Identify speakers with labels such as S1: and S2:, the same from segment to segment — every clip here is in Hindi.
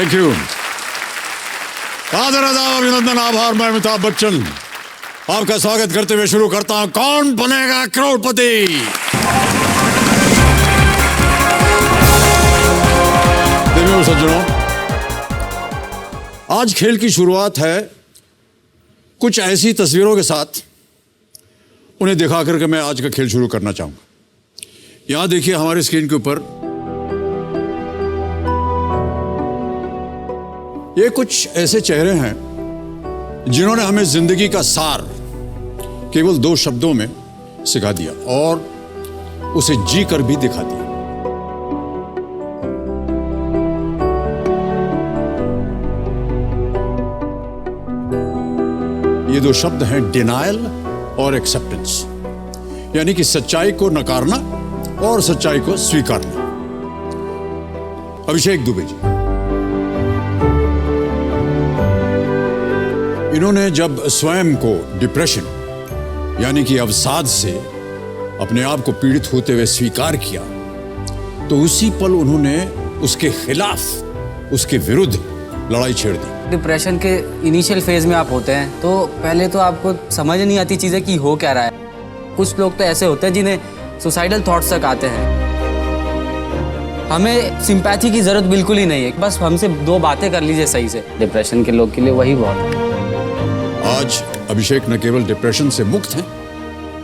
S1: Thank you. आदर अदाब अभिनंदन आभार। मैं अमिताभ बच्चन आपका स्वागत करते हुए शुरू करता हूं कौन बनेगा करोड़पति। देवियों सज्जनों, आज खेल की शुरुआत है कुछ ऐसी तस्वीरों के साथ, उन्हें दिखा करके मैं आज का खेल शुरू करना चाहूंगा। यहां देखिए हमारे स्क्रीन के ऊपर ये कुछ ऐसे चेहरे हैं जिन्होंने हमें जिंदगी का सार केवल 2 शब्दों में सिखा दिया और उसे जी कर भी दिखा दिया। ये 2 शब्द हैं डिनायल और एक्सेप्टेंस, यानी कि सच्चाई को नकारना और सच्चाई को स्वीकारना। अभिषेक दुबे जी, इन्होंने जब स्वयं को डिप्रेशन यानी कि अवसाद से अपने आप को पीड़ित होते हुए स्वीकार किया, तो उसी पल उन्होंने उसके खिलाफ, उसके विरुद्ध लड़ाई छेड़ दी।
S2: डिप्रेशन के इनिशियल फेज में आप होते हैं तो पहले तो आपको समझ नहीं आती चीजें कि हो क्या रहा है। कुछ लोग तो ऐसे होते हैं जिन्हें सुसाइडल थॉट्स तक आते हैं। हमें सिंपैथी की जरूरत बिल्कुल ही नहीं है, बस हमसे 2 बातें कर लीजिए सही से। डिप्रेशन के लोग के लिए वही बहुत है।
S1: आज अभिषेक न केवल डिप्रेशन से मुक्त हैं,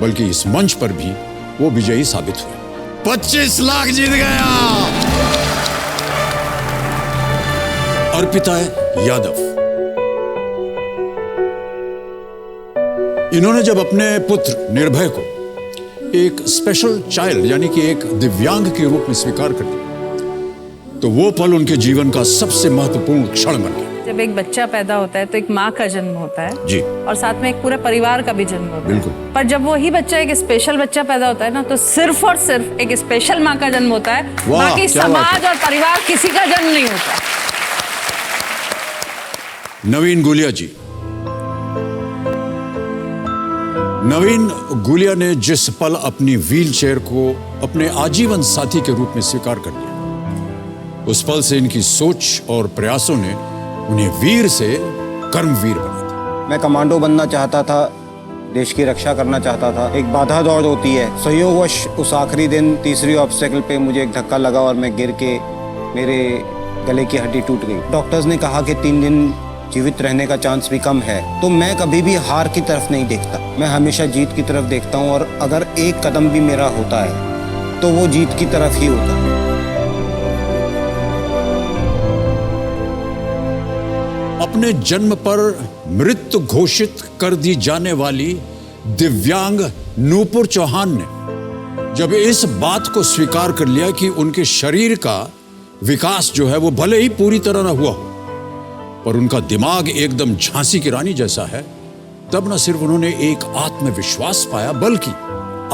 S1: बल्कि इस मंच पर भी वो विजयी साबित हुए। 25 लाख जीत गया। अर्पिता यादव, इन्होंने जब अपने पुत्र निर्भय को एक स्पेशल चाइल्ड यानी कि एक दिव्यांग के रूप में स्वीकार कर लिया, तो वो पल उनके जीवन का सबसे महत्वपूर्ण क्षण बन गया।
S3: जब एक बच्चा पैदा होता है तो एक माँ का जन्म होता है
S1: जी,
S3: और साथ में एक पूरे परिवार का भी जन्म होता है।
S1: बिल्कुल।
S3: पर जब वही बच्चा एक स्पेशल बच्चा पैदा होता है ना, तो सिर्फ और सिर्फ एक स्पेशल माँ का जन्म होता है, बाकी समाज और परिवार किसी का जन्म नहीं होता।
S1: नवीन गुलिया जी, नवीन गुलिया ने जिस पल अपनी व्हीलचेयर को अपने आजीवन साथी के रूप में स्वीकार कर लिया, उस पल से इनकी सोच और प्रयासों ने उन्हें वीर से कर्मवीर बना दिया।
S4: मैं कमांडो बनना चाहता था, देश की रक्षा करना चाहता था। एक बाधा दौड़ होती है, संयोगवश उस आखिरी दिन तीसरी ऑब्स्टेकल पे मुझे एक धक्का लगा और मैं गिर के मेरे गले की हड्डी टूट गई। डॉक्टर्स ने कहा कि 3 दिन जीवित रहने का चांस भी कम है। तो मैं कभी भी हार की तरफ नहीं देखता, मैं हमेशा जीत की तरफ देखता हूँ, और अगर एक कदम भी मेरा होता है तो वो जीत की तरफ ही होता है।
S1: अपने जन्म पर मृत घोषित कर दी जाने वाली दिव्यांग नूपुर चौहान ने जब इस बात को स्वीकार कर लिया कि उनके शरीर का विकास जो है वो भले ही पूरी तरह ना हुआ हो, पर उनका दिमाग एकदम झांसी की रानी जैसा है, तब न सिर्फ उन्होंने एक आत्मविश्वास पाया, बल्कि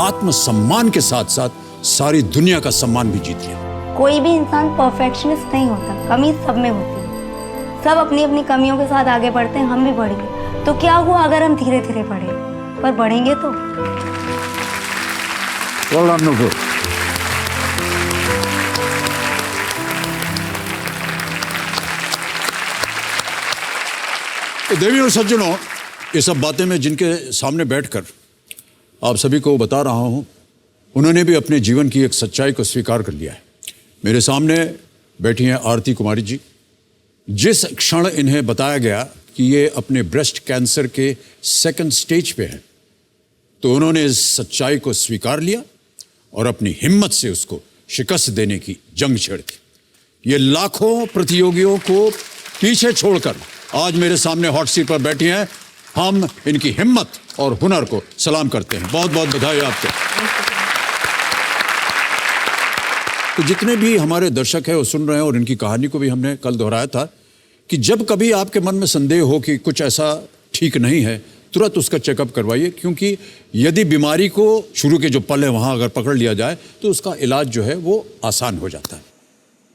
S1: आत्मसम्मान के साथ साथ सारी दुनिया का सम्मान भी जीत लिया।
S5: कोई भी इंसान परफेक्शनिस्ट नहीं होता, कमी सब में होती है। सब अपनी अपनी कमियों के साथ आगे बढ़ते हैं, हम भी बढ़ेंगे। तो क्या हुआ अगर हम धीरे धीरे बढ़े, पर बढ़ेंगे तो।
S1: तो देवी और सज्जनों, ये सब बातें मैं जिनके सामने बैठकर आप सभी को बता रहा हूं, उन्होंने भी अपने जीवन की एक सच्चाई को स्वीकार कर लिया है। मेरे सामने बैठी हैं आरती कुमारी जी। जिस क्षण इन्हें बताया गया कि ये अपने ब्रेस्ट कैंसर के 2nd स्टेज पे हैं, तो उन्होंने इस सच्चाई को स्वीकार लिया और अपनी हिम्मत से उसको शिकस्त देने की जंग छेड़ दी। ये लाखों प्रतियोगियों को पीछे छोड़कर आज मेरे सामने हॉट सीट पर बैठी हैं। हम इनकी हिम्मत और हुनर को सलाम करते हैं। बहुत बहुत बधाई आपको। तो जितने भी हमारे दर्शक हैं वो सुन रहे हैं, और इनकी कहानी को भी हमने कल दोहराया था कि जब कभी आपके मन में संदेह हो कि कुछ ऐसा ठीक नहीं है, तुरंत उसका चेकअप करवाइए, क्योंकि यदि बीमारी को शुरू के जो पल है वहाँ अगर पकड़ लिया जाए तो उसका इलाज जो है वो आसान हो जाता है।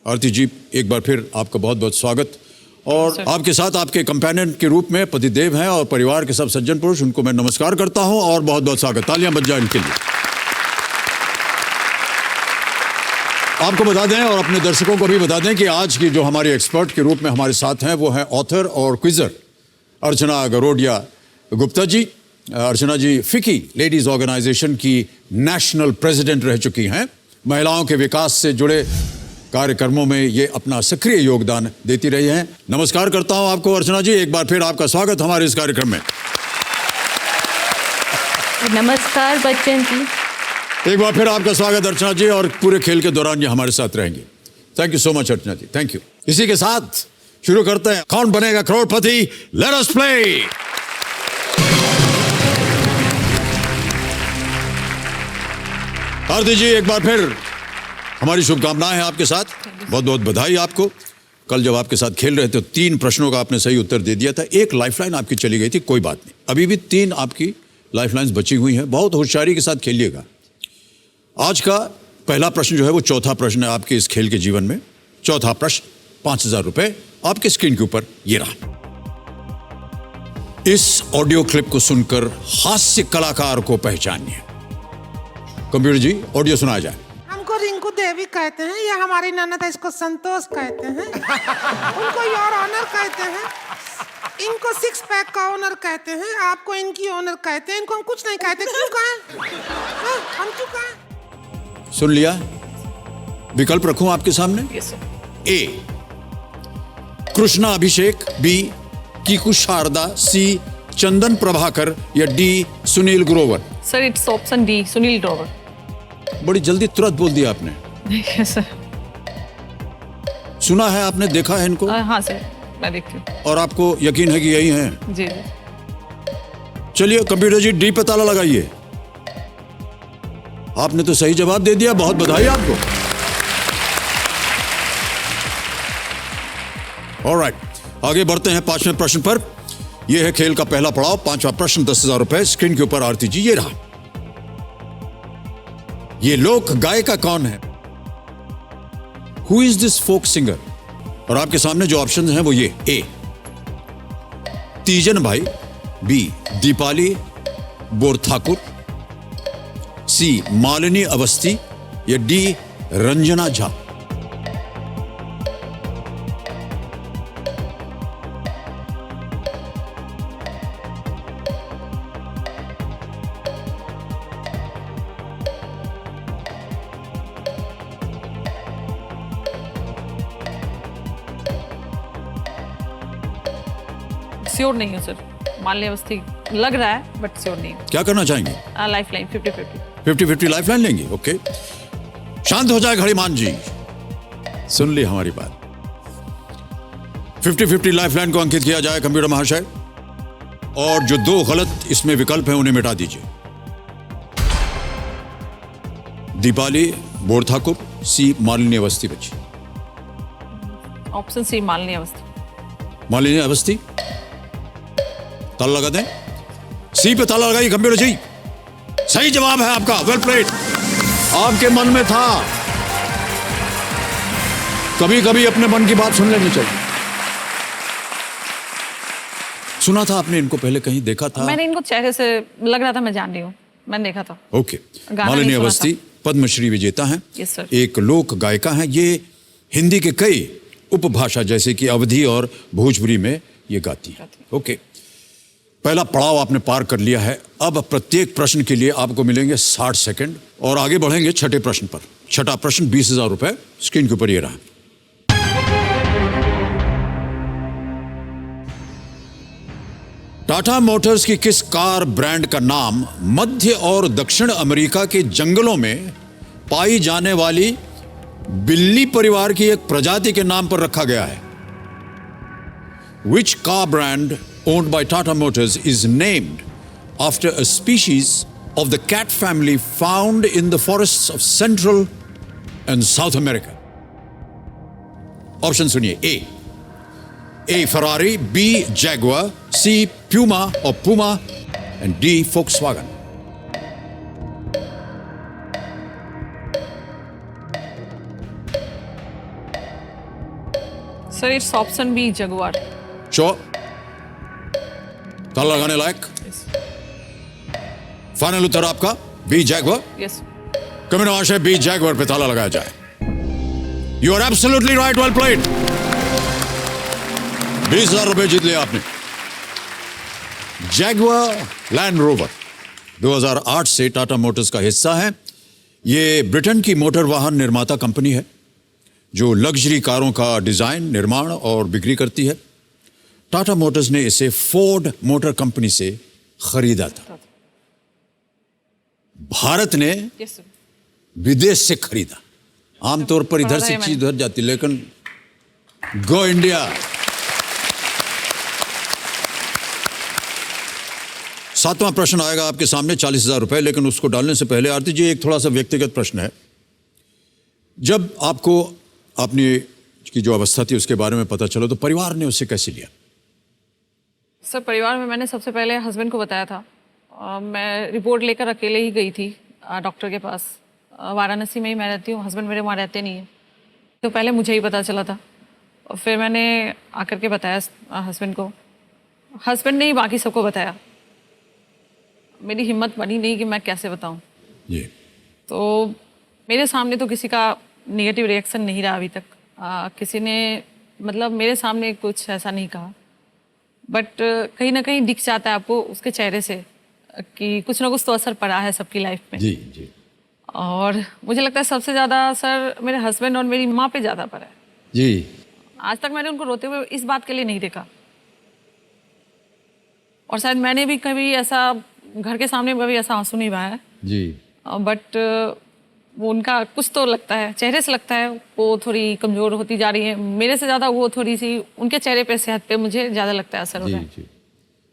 S1: आरती जी, एक बार फिर आपका बहुत बहुत स्वागत। और आपके साथ आपके कंपेनियन के रूप में पतिदेव हैं और परिवार के सब सज्जन पुरुष, उनको मैं नमस्कार करता हूं और बहुत बहुत स्वागत। तालियां बज जाएं इनके लिए। आपको बता दें और अपने दर्शकों को भी बता दें कि आज की जो हमारे एक्सपर्ट के रूप में हमारे साथ हैं वो हैं ऑथर और क्विजर अर्चना गरोडिया गुप्ता जी। अर्चना जी फिकी लेडीज ऑर्गेनाइजेशन की नेशनल प्रेसिडेंट रह चुकी हैं। महिलाओं के विकास से जुड़े कार्यक्रमों में ये अपना सक्रिय योगदान देती रही हैं। नमस्कार करता हूं आपको अर्चना जी, एक बार फिर आपका स्वागत हमारे इस कार्यक्रम में।
S3: नमस्कार बच्चन जी।
S1: एक बार फिर आपका स्वागत अर्चना जी, और पूरे खेल के दौरान ये हमारे साथ रहेंगी। Thank you so much Archana ji, thank you. इसी के साथ शुरू करते हैं Kaun Banega Crorepati. Let us play. आरती जी एक बार फिर हमारी शुभकामनाएं हैं आपके साथ, बहुत बहुत बधाई आपको। कल जब आपके साथ खेल रहे थे 3 प्रश्नों का आपने सही उत्तर दे दिया था, 1 लाइफलाइन आपकी चली गई थी, कोई बात नहीं, अभी भी 3 आपकी लाइफलाइंस बची हुई हैं। बहुत होशियारी के साथ खेलिएगा। आज का पहला प्रश्न जो है वो चौथा प्रश्न है आपके इस खेल के जीवन में। चौथा प्रश्न 5000 रुपए आपके स्क्रीन के ऊपर ये रहा। इस ऑडियो क्लिप को सुनकर हास्य कलाकार को पहचानिए। कंप्यूटर जी ऑडियो सुनाया जाए।
S6: हमको रिंकू देवी कहते हैं, ये हमारी ननद है, इसको संतोष कहते हैं, उनको योर ऑनर कहते हैं, इनको 6 पैक का ऑनर कहते हैं, आपको इनकी ऑनर कहते हैं, इनको हम कुछ नहीं कहते। क्यों कहें? हम क्यों कहें?
S1: सुन लिया। विकल्प रखूं आपके सामने। ए कृष्णा अभिषेक, बी कीकू शारदा, सी चंदन प्रभाकर या D Sunil Grover.
S3: Sir it's option D, Sunil Grover.
S1: बड़ी जल्दी तुरंत बोल दिया आपने।
S3: सर
S1: सुना है आपने, देखा है इनको?
S3: हाँ सर मैं देखती हूँ।
S1: और आपको यकीन है कि यही हैं?
S3: जी।
S1: चलिए कंप्यूटर जी डी पे ताला लगाइए। आपने तो सही जवाब दे दिया, बहुत बधाई आपको। ऑलराइट, आगे बढ़ते हैं 5वें प्रश्न पर। यह है खेल का पहला पड़ाव, 5वां प्रश्न 10,000 रुपए स्क्रीन के ऊपर। आरती जी ये रहा। ये लोक गायिका कौन है? Who is this folk singer? और आपके सामने जो ऑप्शन हैं वो ये। ए तीजन भाई, बी दीपाली बोरठाकुर, सी मालिनी अवस्थी या डी रंजना झा।
S3: श्योर नहीं है सर, मालिनी अवस्थी लग रहा है बट श्योर नहीं।
S1: क्या करना चाहेंगे?
S3: Life line 50-50।
S1: 50-50 लाइफलाइन लेंगे। ओके, शांत हो जाए घड़ीमान जी, सुन ली हमारी बात। 50-50 लाइफलाइन को अंकित किया जाए कंप्यूटर महाशय, और जो 2 गलत इसमें विकल्प हैं उन्हें मिटा दीजिए। दीपाली बोरठाकुर, सी मालिनी अवस्थी बची।
S3: Option C Malini Awasthi.
S1: मालिनी अवस्थी ताला लगा दें। सी पे ताला लगाइए कंप्यूटर जी, सही जवाब है आपका। Well played. आपके मन में था, कभी कभी अपने मन की बात सुन लेनी चाहिए। सुना था आपने इनको पहले, कहीं देखा था?
S3: मैंने इनको चेहरे से लग रहा था, मैं जान रही हूँ, मैंने देखा था।
S1: ओके,
S3: गाना
S1: मालिनी
S3: नहीं सुना
S1: अवस्थी पद्मश्री विजेता हैं।
S3: Yes, sir.
S1: एक लोक गायिका हैं। ये हिंदी के कई उपभाषा जैसे कि अवधी और भोजपुरी में ये गाती हैं। ओके, पहला पड़ाव आपने पार कर लिया है। अब प्रत्येक प्रश्न के लिए आपको मिलेंगे 60 सेकंड, और आगे बढ़ेंगे छठे प्रश्न पर। छठा प्रश्न 20,000 रुपए स्क्रीन के ऊपर ये रहा। टाटा मोटर्स की किस कार ब्रांड का नाम मध्य और दक्षिण अमेरिका के जंगलों में पाई जाने वाली बिल्ली परिवार की एक प्रजाति के नाम पर रखा गया है? Which car brand owned by Tata Motors is named after a species of the cat family found in the forests of Central and South America? Option सुनिए। A Ferrari, B Jaguar, C Puma or Puma and D Volkswagen.
S3: Sir it's option B Jaguar.
S1: Sure? ताला लगाने लायक? फाइनल उत्तर आपका बी जैगुआर?
S3: यस।
S1: कमेंट महाशय बी जैगुआर पे ताला लगाया जाए। You are absolutely right, well played. 20,000 रुपए जीत लिया आपने। जैगुआर लैंड रोवर 2008 से टाटा मोटर्स का हिस्सा है। ये ब्रिटेन की मोटर वाहन निर्माता कंपनी है जो लग्जरी कारों का डिजाइन, निर्माण और बिक्री करती है। टाटा मोटर्स ने इसे फोर्ड मोटर कंपनी से खरीदा था। भारत ने विदेश से खरीदा। आमतौर पर इधर से चीज उधर जाती, लेकिन गो इंडिया। सातवां प्रश्न आएगा आपके सामने, 40,000 रुपए, लेकिन उसको डालने से पहले आरती जी एक थोड़ा सा व्यक्तिगत प्रश्न है। जब आपको अपनी की जो अवस्था थी उसके बारे में पता चला तो परिवार ने उसे कैसे लिया?
S3: सर परिवार में मैंने सबसे पहले हस्बैंड को बताया था। मैं रिपोर्ट लेकर अकेले ही गई थी डॉक्टर के पास। वाराणसी में ही मैं रहती हूँ, हस्बैंड मेरे वहाँ रहते नहीं हैं, तो पहले मुझे ही पता चला था। और फिर मैंने आकर के बताया हस्बैंड को। हस्बैंड ने ही बाकी सबको बताया। मेरी हिम्मत बनी नहीं कि मैं कैसे बताऊं।
S1: जी।
S3: तो मेरे सामने तो किसी का नेगेटिव रिएक्शन नहीं रहा अभी तक। किसी ने मतलब मेरे सामने कुछ ऐसा नहीं कहा, बट कहीं ना कहीं दिख जाता है आपको उसके चेहरे से कि कुछ ना कुछ तो असर पड़ा है सबकी लाइफ में।
S1: जी जी।
S3: और मुझे लगता है सबसे ज़्यादा असर मेरे हस्बैंड और मेरी माँ पे ज़्यादा पड़ा है।
S1: जी।
S3: आज तक मैंने उनको रोते हुए इस बात के लिए नहीं देखा, और शायद मैंने भी कभी ऐसा घर के सामने कभी ऐसा आंसू नहीं बहाया
S1: जी।
S3: बट वो उनका कुछ तो लगता है, चेहरे से लगता है वो थोड़ी कमज़ोर होती जा रही है। मेरे से ज़्यादा वो थोड़ी सी उनके चेहरे पे, सेहत पे मुझे ज़्यादा लगता है असर हो
S1: जी
S3: रहा है।
S1: जी।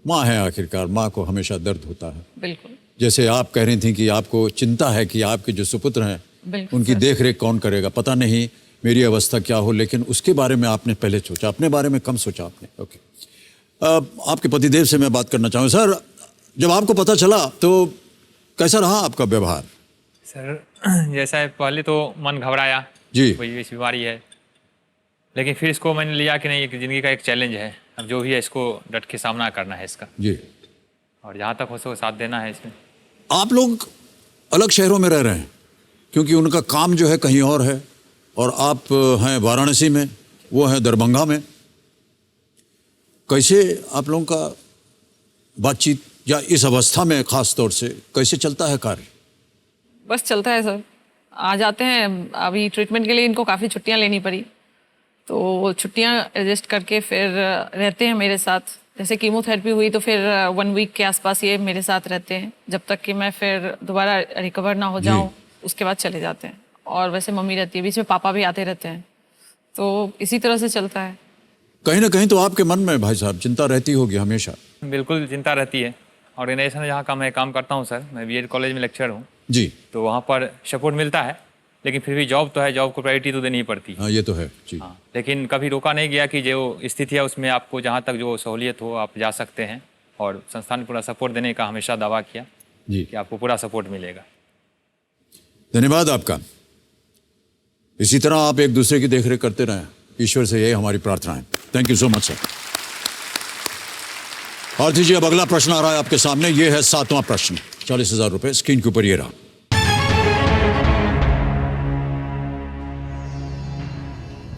S1: माँ है आखिरकार, माँ को हमेशा दर्द होता है।
S3: बिल्कुल।
S1: जैसे आप कह रही थी कि आपको चिंता है कि आपके जो सुपुत्र हैं
S3: बिल्कुल
S1: उनकी
S3: सर।
S1: देख रेख कौन करेगा, पता नहीं मेरी अवस्था क्या हो, लेकिन उसके बारे में आपने पहले सोचा, अपने बारे में कम सोचा आपने। ओके। आपके पतिदेव से मैं बात करना चाहूँ। सर, जब आपको पता चला तो कैसा रहा आपका व्यवहार?
S7: सर जैसा है, पहले तो मन घबराया
S1: जी।
S7: कोई इस बीमारी है, लेकिन फिर इसको मैंने लिया कि नहीं, एक ज़िंदगी का एक चैलेंज है, अब जो भी है इसको डट के सामना करना है इसका,
S1: जी।
S7: और जहाँ तक हो सके साथ देना है इसमें।
S1: आप लोग अलग शहरों में रह रहे हैं क्योंकि उनका काम जो है कहीं और है, और आप हैं वाराणसी में, वो हैं दरभंगा में। कैसे आप लोगों का बातचीत, या इस अवस्था में खास तौर से कैसे चलता है कार्य?
S3: बस चलता है सर। आ जाते हैं, अभी ट्रीटमेंट के लिए इनको काफ़ी छुट्टियां लेनी पड़ी, तो छुट्टियां एडजस्ट करके फिर रहते हैं मेरे साथ। जैसे कीमोथेरेपी हुई तो फिर 1 वीक के आसपास ये मेरे साथ रहते हैं, जब तक कि मैं फिर दोबारा रिकवर ना हो जाऊं, उसके बाद चले जाते हैं। और वैसे मम्मी रहती है, बीच में पापा भी आते रहते हैं, तो इसी तरह से चलता है।
S1: कहीं ना कहीं तो आपके मन में भाई साहब चिंता रहती होगी हमेशा।
S7: बिल्कुल चिंता रहती है। ऑर्गेनाइजेशन जहाँ का मैं काम करता हूँ सर, मैं बीएड कॉलेज में लेक्चर हूँ
S1: जी।
S7: तो वहाँ पर सपोर्ट मिलता है, लेकिन फिर भी जॉब तो है, जॉब को प्रायोरिटी तो देनी ही पड़ती है।
S1: हाँ, ये तो है जी।
S7: हाँ, लेकिन कभी रोका नहीं गया कि जो स्थिति है उसमें आपको जहाँ तक जो सहूलियत हो आप जा सकते हैं, और संस्थान ने पूरा सपोर्ट देने का हमेशा दावा किया
S1: जी।
S7: कि आपको पूरा सपोर्ट मिलेगा।
S1: धन्यवाद आपका। इसी तरह आप एक दूसरे की देखरेख करते रहें, ईश्वर से यही हमारी प्रार्थना है। Thank you so much sir. और जी, अब अगला प्रश्न आ रहा है आपके सामने। ये है 7वां प्रश्न, 40,000 रुपए स्क्रीन के ऊपर ये रहा।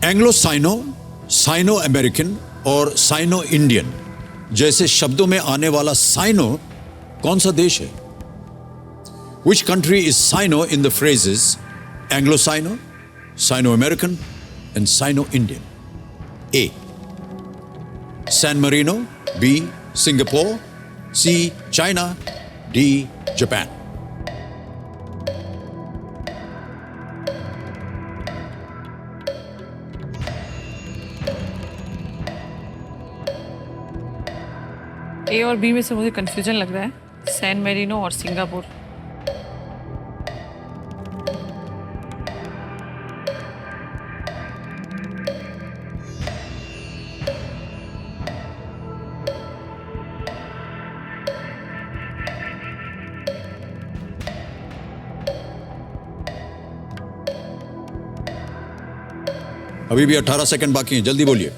S1: एंग्लो साइनो, साइनो अमेरिकन और साइनो इंडियन जैसे शब्दों में आने वाला साइनो कौन सा देश है? Which country is Sino in the phrases Anglo-Sino, Sino-American, and Sino-Indian? A. San Marino. B. Singapore. C. China. D. Japan.
S3: ए और बी में से मुझे कंफ्यूजन लग रहा है, सैन मेरिनो और सिंगापुर।
S1: अभी भी 18 सेकंड बाकी हैं, जल्दी बोलिए।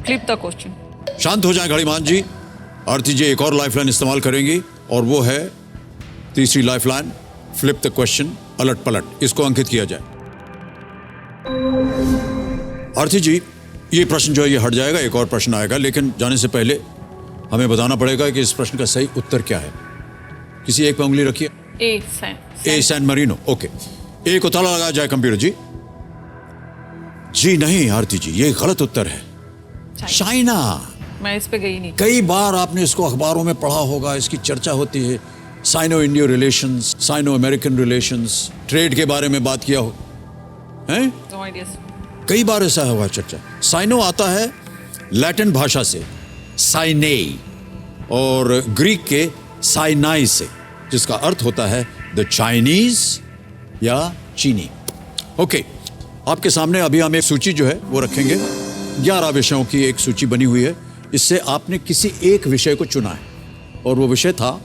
S3: Flip the question.
S1: शांत हो जाए घड़ीमान जी। आरती जी एक और लाइफलाइन इस्तेमाल करेंगी, और वो है तीसरी lifeline, flip the question, a lot पलट। इसको अंकित किया जाए। आरती जी, ये प्रश्न जो है ये हट जाएगा, एक और प्रश्न आएगा, लेकिन जाने से पहले हमें बताना पड़ेगा कि इस प्रश्न का सही उत्तर क्या है। किसी एक पे उंगली रखिए। A San Marino. Okay, A को ताला लगाया जाए कंप्यूटर जी। जी नहीं आरती जी, ये गलत उत्तर है। चाइना।
S3: मैं इस पे गई नहीं।
S1: कई बार आपने इसको अखबारों में पढ़ा होगा, इसकी चर्चा होती है। Sino Indo relations, Sino American relations, trade के बारे में बात किया हो, हैं?
S3: No idea.
S1: कई बार ऐसा हुआ चर्चा। साइनो आता है लैटिन भाषा से साइने और ग्रीक के साइनाई से, जिसका अर्थ होता है द चाइनीज या चीनी। ओके, आपके सामने अभी हम एक सूची जो है वो रखेंगे। 11 विषयों की एक सूची बनी हुई है। इससे आपने किसी एक विषय को चुना है और वो विषय था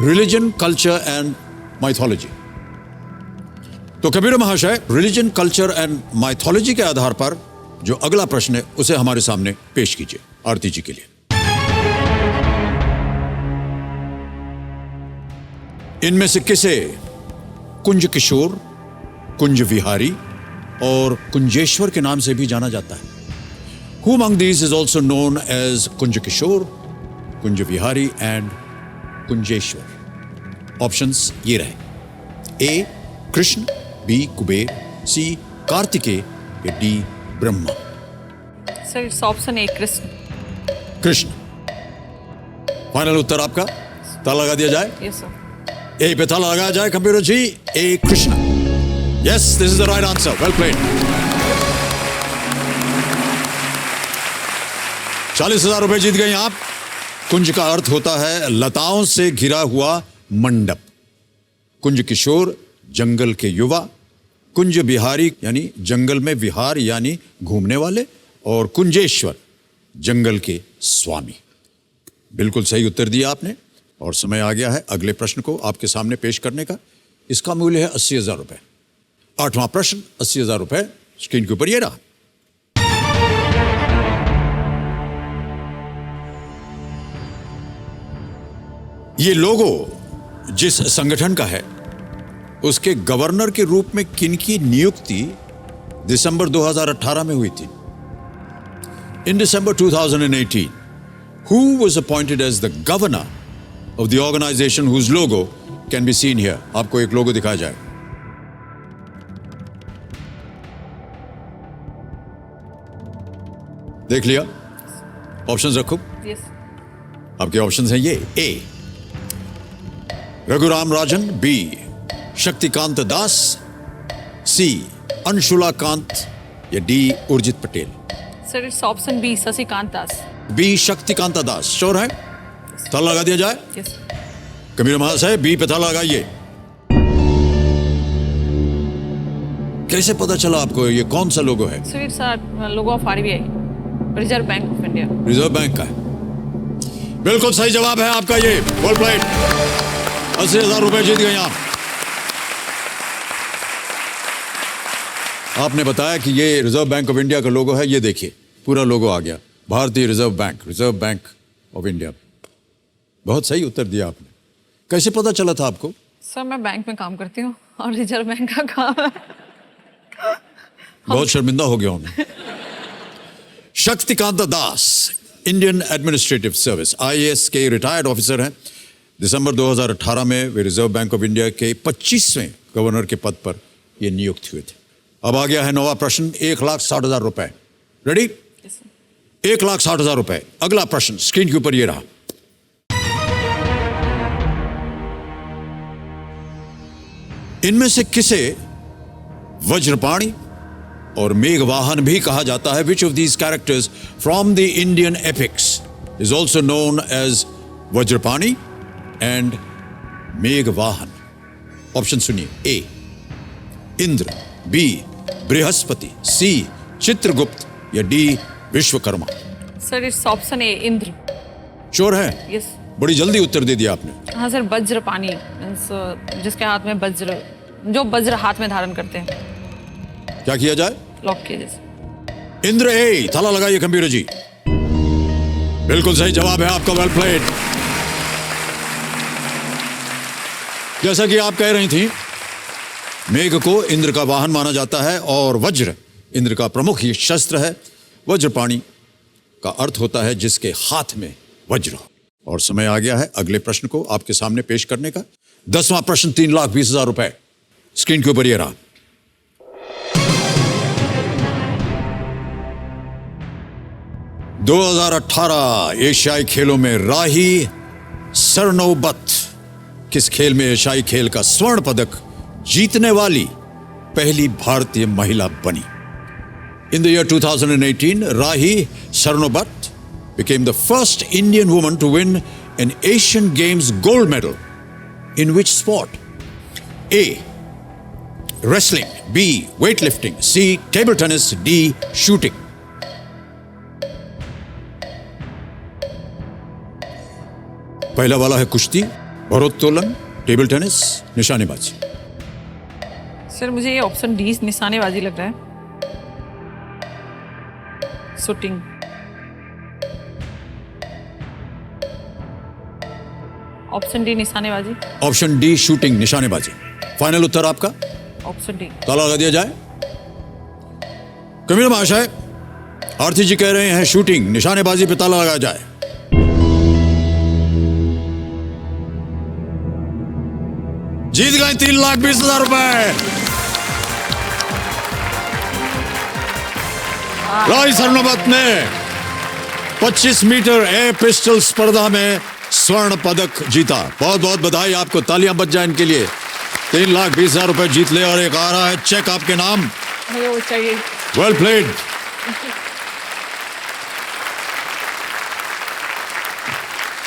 S1: रिलीजन, कल्चर एंड माइथोलॉजी। तो कबीर महाशय, रिलीजन, कल्चर एंड माइथोलॉजी के आधार पर जो अगला प्रश्न है उसे हमारे सामने पेश कीजिए आरती जी के लिए। इनमें से किसे कुंज किशोर, कुंज विहारी और कुंजेश्वर के नाम से भी जाना जाता है? Who among these is also known as Kunj Kishore, Kunj Vihari and Kunjeshwar? Options ये रहे। A Krishna, B Kuber, C Kartikeya या D Brahma.
S3: Sir it's option A, Krishna.
S1: Krishna final उत्तर आपका? ताला लगा दिया जाए।
S3: Yes sir.
S1: ए पे ताला लगाया जाए computer ji. A Krishna, yes, this is the right answer. Well played. 40,000 रुपए जीत गए आप। कुंज का अर्थ होता है लताओं से घिरा हुआ मंडप। कुंज किशोर जंगल के युवा, कुंज बिहारी यानी जंगल में विहार यानी घूमने वाले, और कुंजेश्वर जंगल के स्वामी। बिल्कुल सही उत्तर दिया आपने और समय आ गया है अगले प्रश्न को आपके सामने पेश करने का। इसका मूल्य है 80,000 रुपए। 8वां प्रश्न, 80,000 रुपए स्क्रीन के ऊपर ये रहा। ये लोगो जिस संगठन का है उसके गवर्नर के रूप में किनकी नियुक्ति दिसंबर 2018 में हुई थी? In December 2018, who was appointed as the governor of the organization whose logo can be seen here? आपको एक लोगो दिखाया जाए। देख लिया? ऑप्शंस रखो।
S3: यस।
S1: आपके ऑप्शंस हैं ये। A Raghuram Rajan, B Shaktikanta Das, C Anshula Kant या D Urjit Patel?
S3: Sir it's option B, Shashikant Das.
S1: B Shaktikanta Das. Sure है? ताला लगा दिया जाए।
S3: यस।
S1: कबीर महाशय, बी पे ताला लगाइए। कैसे पता चला आपको ये कौन सा लोगो है?
S3: Sir it's logo of RBI, reserve bank of India.
S1: Reserve bank का है। बिल्कुल सही जवाब है आपका ये। Well played. 80,000 रुपए जीत गए आप। आपने बताया कि ये रिजर्व बैंक ऑफ इंडिया का लोगो है। ये देखिए, पूरा लोगो आ गया, भारतीय रिजर्व बैंक ऑफ इंडिया। बहुत सही उत्तर दिया आपने। कैसे पता चला था आपको?
S3: सर मैं बैंक में काम करती हूँ और रिजर्व बैंक का काम है।
S1: बहुत शर्मिंदा हो गया हूं मैं। Shaktikanta Das Indian administrative service IAS के रिटायर्ड ऑफिसर हैं। दिसंबर 2018 में वे रिजर्व बैंक ऑफ इंडिया के 25वें गवर्नर के पद पर ये नियुक्त हुए थे। अब आ गया है नवा प्रश्न, 1,60,000 रुपए। रेडी? 1,60,000 रुपए। अगला प्रश्न स्क्रीन के ऊपर ये रहा। इनमें से किसे वज्रपाणी और मेघवाहन भी कहा जाता है? Which of these characters from the Indian epics is also known as Vajrapani and मेघवाहन? ऑप्शन सुनिए। A Indra, B Brihaspati, C Chitragupt या D Vishwakarma?
S3: Sir it's option A, Indra.
S1: Sure है?
S3: यस।
S1: बड़ी जल्दी उत्तर दे दिया आपने।
S3: हाँ सर, वज्र पानी मीन्स जिसके हाथ में वज्र, जो वज्र हाथ में धारण करते हैं।
S1: क्या किया जाए?
S3: लॉक किया जाए।
S1: इंद्र ए। ताला लगाइए कंप्यूटर जी। बिल्कुल सही जवाब है आपका। Well played. जैसा कि आप कह रही थी मेघ को इंद्र का वाहन माना जाता है और वज्र इंद्र का प्रमुख ही शस्त्र है। वज्रपाणी का अर्थ होता है जिसके हाथ में वज्र हो। और समय आ गया है अगले प्रश्न को आपके सामने पेश करने का। 10वां प्रश्न 3,20,000 रुपए स्क्रीन के ऊपर ये रहा। ...2018 एशियाई खेलों में राही सरनोबत किस खेल में एशियाई खेल का स्वर्ण पदक जीतने वाली पहली भारतीय महिला बनी? In the year 2018, Rahi Sarnobat became the first Indian woman to win an Asian Games gold medal. In which sport? A. Wrestling. B. Weightlifting. C. Table tennis. D. Shooting. पहला वाला है कुश्ती, भारोत्तोलन, टेबल टेनिस, निशानेबाजी।
S3: सर मुझे ये ऑप्शन डी निशानेबाजी लग रहा है। शूटिंग। ऑप्शन डी निशानेबाजी।
S1: ऑप्शन डी शूटिंग निशानेबाजी। फाइनल उत्तर आपका?
S3: Option D.
S1: ताला लगा दिया जाए। कबीर महाशय, आरती जी कह रहे हैं शूटिंग, निशानेबाजी पे ताला लगाया जाए। जीत गए 3,20,000 रुपए। राही सरनोबत ने 25 मीटर एयर पिस्टल स्पर्धा में स्वर्ण पदक जीता। बहुत बहुत बधाई आपको, तालियां बज जाए इनके लिए। 3,20,000 रुपए जीत ले। और एक आ रहा है चेक आपके नाम।
S3: मुझे वो चाहिए।
S1: Well played.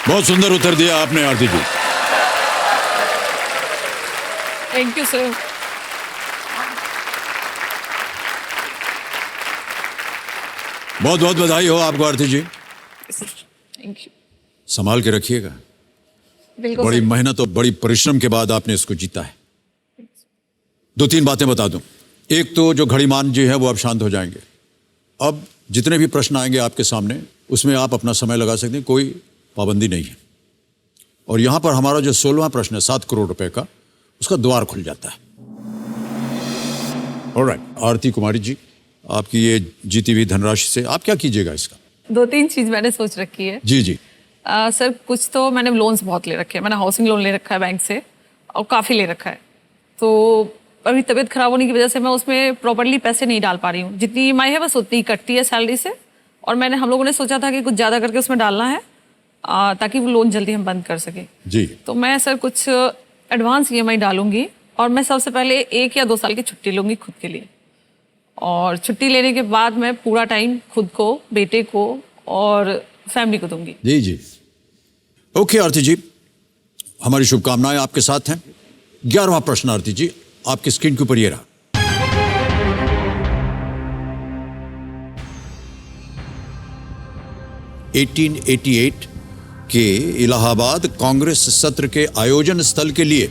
S1: बहुत सुंदर उत्तर दिया आपने Aarti ji.
S3: Thank you sir.
S1: बहुत बहुत बधाई हो आपको आरती जी।
S3: Thank you.
S1: संभाल के रखिएगा।
S3: बिल्कुल
S1: बड़ी
S3: सर।
S1: मेहनत और बड़ी परिश्रम के बाद आपने इसको जीता है। 2-3 बातें बता दूं। एक तो जो घड़ीमान जी है वो अब शांत हो जाएंगे। अब जितने भी प्रश्न आएंगे आपके सामने उसमें आप अपना समय लगा सकते हैं, कोई पाबंदी नहीं है। और यहां पर हमारा जो 16वां प्रश्न है 7 करोड़ रुपए का, उसका द्वार खुल जाता है। ऑलराइट, आरती कुमारी जी, आपकी ये जीती हुई धनराशि से आप क्या कीजिएगा इसका?
S3: 2-3 चीज मैंने सोच रखी है।
S1: जी जी।
S3: सर कुछ तो मैंने लोन्स बहुत ले रखे हैं। मैंने हाउसिंग लोन ले रखा है बैंक से और काफ़ी ले रखा है। तो अभी तबीयत खराब होने की वजह से मैं उसमें प्रॉपर्ली पैसे नहीं डाल पा रही हूँ। जितनी ईएमआई है बस उतनी ही कटती है सैलरी से। और मैंने हम लोगों ने सोचा था कि कुछ ज़्यादा करके उसमें डालना है ताकि वो लोन जल्दी हम बंद कर सकें।
S1: जी।
S3: तो मैं सर कुछ एडवांस ईएमआई डालूंगी और मैं सबसे पहले 1 या 2 साल की छुट्टी लूँगी खुद के लिए। और छुट्टी लेने के बाद मैं पूरा टाइम खुद को, बेटे को और फैमिली को दूंगी।
S1: जी जी। ओके आरती जी, हमारी शुभकामनाएं आपके साथ हैं। 11वां प्रश्न आरती जी, आपकी स्क्रीन के ऊपर ये रहा। (1888) के इलाहाबाद कांग्रेस सत्र के आयोजन स्थल के लिए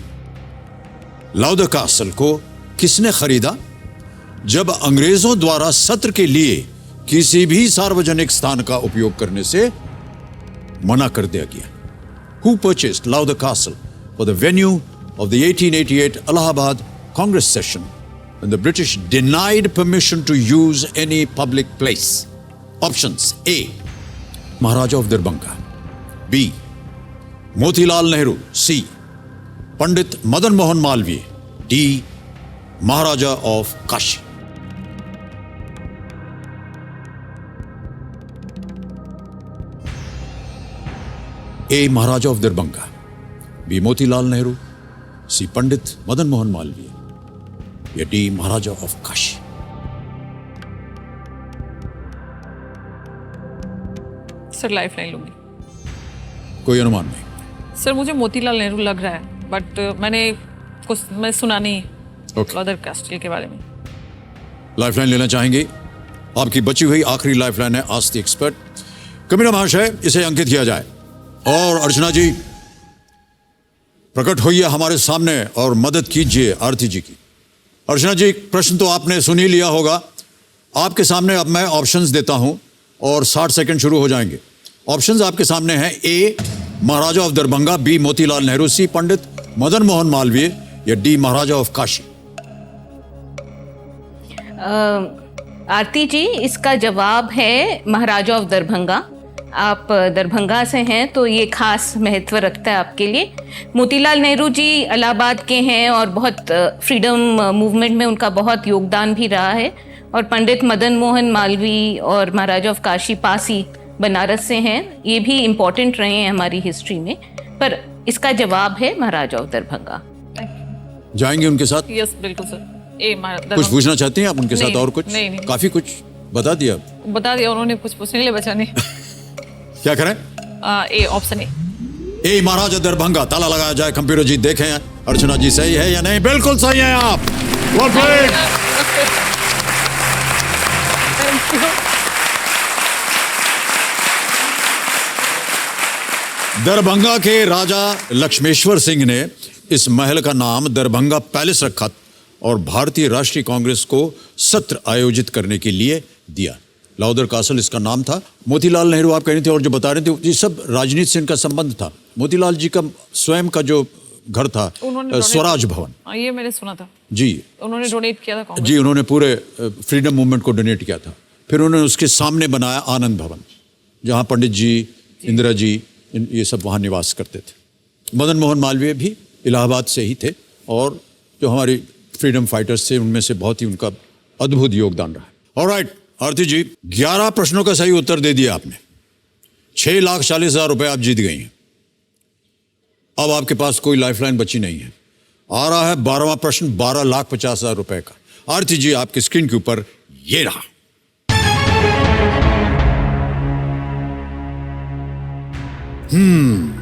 S1: लाउदर कासल को किसने खरीदा जब अंग्रेजों द्वारा सत्र के लिए किसी भी सार्वजनिक स्थान का उपयोग करने से मना कर दिया गया? Who purchased Lauder Castle for the venue of the 1888 Allahabad Congress session when the British denied permission to use any public place? Options: A. Maharaja of Darbhanga. B. Motilal Nehru. C. Pandit Madan Mohan Malviya. D. Maharaja of Kashi. A. Maharaja of Darbhanga. B. Motilal Nehru. C. Pandit Madan Mohan Malviya. या D. Maharaja of Kashi.
S3: Sir life line लूंगी।
S1: कोई अनुमान नहीं?
S3: सर मुझे मोतीलाल नेहरू लग रहा है बट मैं सुना नहीं
S1: Okay.
S3: लाउदर कास्टल के बारे में।
S1: लाइफलाइन लेना चाहेंगे? आपकी बची हुई आखिरी लाइफलाइन है आस्क द एक्सपर्ट। कमीना महाशय, इसे अंकित किया जाए। और अर्चना जी प्रकट होइए हमारे सामने और मदद कीजिए आरती जी की। अर्चना जी, प्रश्न तो आपने सुन ही लिया होगा। आपके सामने अब मैं ऑप्शंस देता हूं और 60 सेकंड शुरू हो जाएंगे। ऑप्शंस आपके सामने हैं। A. Maharaja of Darbhanga, B. Motilal Nehru, C. Pandit Madan Mohan Malviya या डी. महाराजा ऑफ काशी।
S8: आरती जी, इसका जवाब है महाराजा ऑफ दरभंगा। आप दरभंगा से हैं तो ये खास महत्व रखता है आपके लिए। मोतीलाल नेहरू जी इलाहाबाद के हैं और बहुत फ्रीडम मूवमेंट में उनका बहुत योगदान भी रहा है। और पंडित मदन मोहन मालवीय और महाराजा ऑफ काशी पासी बनारस से हैं, ये भी इम्पोर्टेंट रहे हैं हमारी हिस्ट्री में। पर इसका जवाब है महाराजा ऑफ दरभंगा।
S1: जाएंगे उनके साथ?
S3: यस बिल्कुल सर। ए
S1: कुछ पूछना चाहती हैं आप उनके साथ?
S3: नहीं,
S1: और कुछ?
S3: नहीं।
S1: काफी कुछ बता दिया।
S3: बता दिया उन्होंने, कुछ पूछने के लिए बचा नहीं।
S1: क्या करें?
S3: ए, ऑप्शन ए।
S1: महाराजा दरभंगा। ताला लगाया जाए। कंप्यूटर जी देखें अर्चना जी सही है या नहीं। बिल्कुल सही है आप। Well played. दरभंगा के राजा लक्ष्मेश्वर सिंह ने इस महल का नाम दरभंगा पैलेस रखा और भारतीय राष्ट्रीय कांग्रेस को सत्र आयोजित करने के लिए दिया। लाउदर कासल इसका नाम था। मोतीलाल नेहरू आप कह रहे थे और जो बता रहे थे ये सब राजनीति से इनका संबंध था। मोतीलाल जी का स्वयं का जो घर था स्वराज भवन,
S3: ये मैंने सुना था
S1: जी,
S3: उन्होंने डोनेट किया था कांग्रेस
S1: जी, उन्होंने पूरे फ्रीडम मूवमेंट को डोनेट किया था। फिर उन्होंने उसके सामने बनाया आनंद भवन, जहाँ पंडित जी, इंदिरा जी, ये सब वहाँ निवास करते थे। मदन मोहन मालवीय भी इलाहाबाद से ही थे और जो हमारे फ्रीडम फाइटर्स थे उनमें से बहुत ही उनका अद्भुत योगदान रहा। ऑलराइट आरती जी, 11 प्रश्नों का सही उत्तर दे दिया आपने। 6,40,000 रुपए आप जीत गई हैं। अब आपके पास कोई लाइफलाइन बची नहीं है। आ रहा है 12वां प्रश्न, 12,50,000 रुपए का। आरती जी आपकी स्क्रीन के ऊपर ये रहा।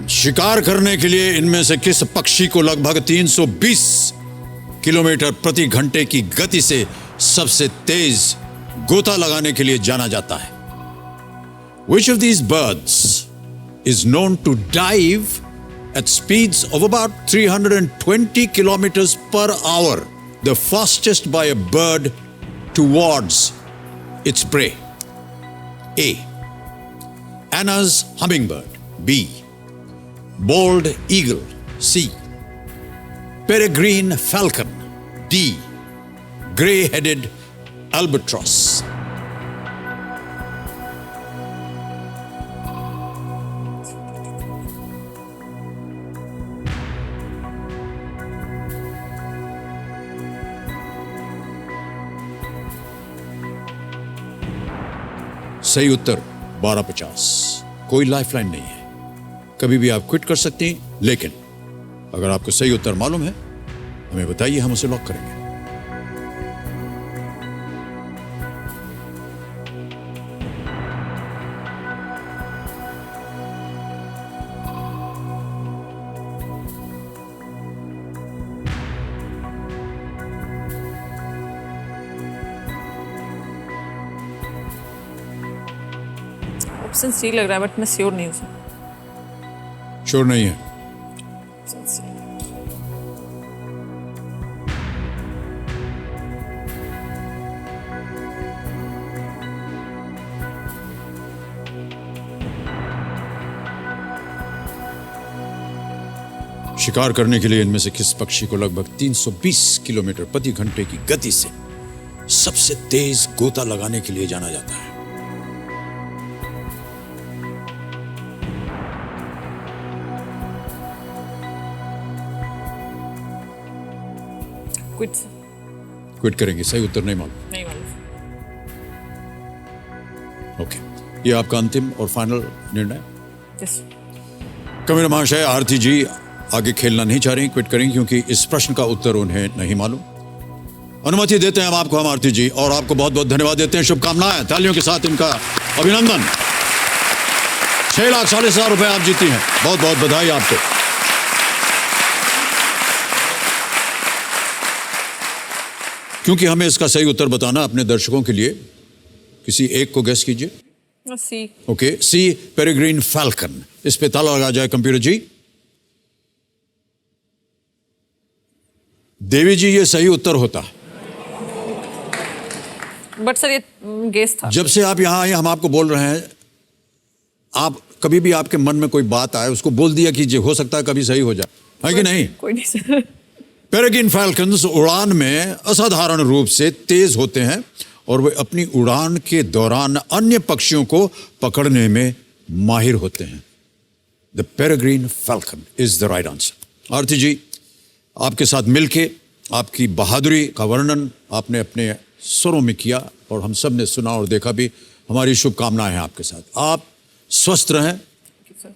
S1: शिकार करने के लिए इनमें से किस पक्षी को लगभग 320 किलोमीटर प्रति घंटे की गति से सबसे तेज गोता लगाने के लिए जाना जाता है? Which of these birds is known to dive at speeds of about 320 kilometers per hour, the fastest by a bird towards its prey? A. Anna's hummingbird. B. Bald eagle. C. Peregrine falcon. D. Gray-headed albatross. सही उत्तर 1250। कोई लाइफलाइन नहीं है। कभी भी आप क्विट कर सकते हैं, लेकिन अगर आपको सही उत्तर मालूम है हमें बताइए, हम उसे लॉक करेंगे।
S3: ऑप्शन सी लग रहा है, बट मैं श्योर नहीं हूँ।
S1: श्योर नहीं है?
S3: Option C.
S1: शिकार करने के लिए इनमें से किस पक्षी को लगभग 320 किलोमीटर प्रति घंटे की गति से सबसे तेज गोता लगाने के लिए जाना जाता है? क्विट करेंगे? सही उत्तर नहीं मालूम?
S3: नहीं मालूम।
S1: ओके, ये आपका अंतिम और फाइनल निर्णय?
S3: यस।
S1: कमिश्नर महाशय, आरती जी आगे खेलना नहीं चाह रही, क्विट करेंगे क्योंकि इस प्रश्न का उत्तर उन्हें नहीं मालूम। अनुमति देते हैं हम आपको, हम आरती जी, और आपको बहुत बहुत धन्यवाद देते हैं। शुभकामनाएं, तालियों के साथ इनका अभिनंदन। 6,40,000 रुपए आप जीती हैं। बहुत बहुत बधाई आपको। क्योंकि हमें इसका सही उत्तर बताना अपने दर्शकों के लिए, किसी एक को गेस कीजिए।
S3: C.
S1: Okay, C peregrine falcon. इस पे ताला लगा जाए कंप्यूटर जी। देवी जी, ये सही उत्तर होता है।
S3: बट सर ये गेस था।
S1: जब से आप यहां आए हम आपको बोल रहे हैं, आप कभी भी आपके मन में कोई बात आए उसको बोल दिया कीजिए, हो सकता है कभी सही हो जाए, है कि नहीं?
S3: कोई नहीं सर।
S1: पेरेग्रिन फैल्कन्स उड़ान में असाधारण रूप से तेज होते हैं और वे अपनी उड़ान के दौरान अन्य पक्षियों को पकड़ने में माहिर होते हैं। The peregrine falcon is the right answer. Aarti ji, आपके साथ मिलके आपकी बहादुरी का वर्णन आपने अपने स्वरों में किया और हम सब ने सुना और देखा भी। हमारी शुभकामनाएं हैं आपके साथ। आप स्वस्थ रहें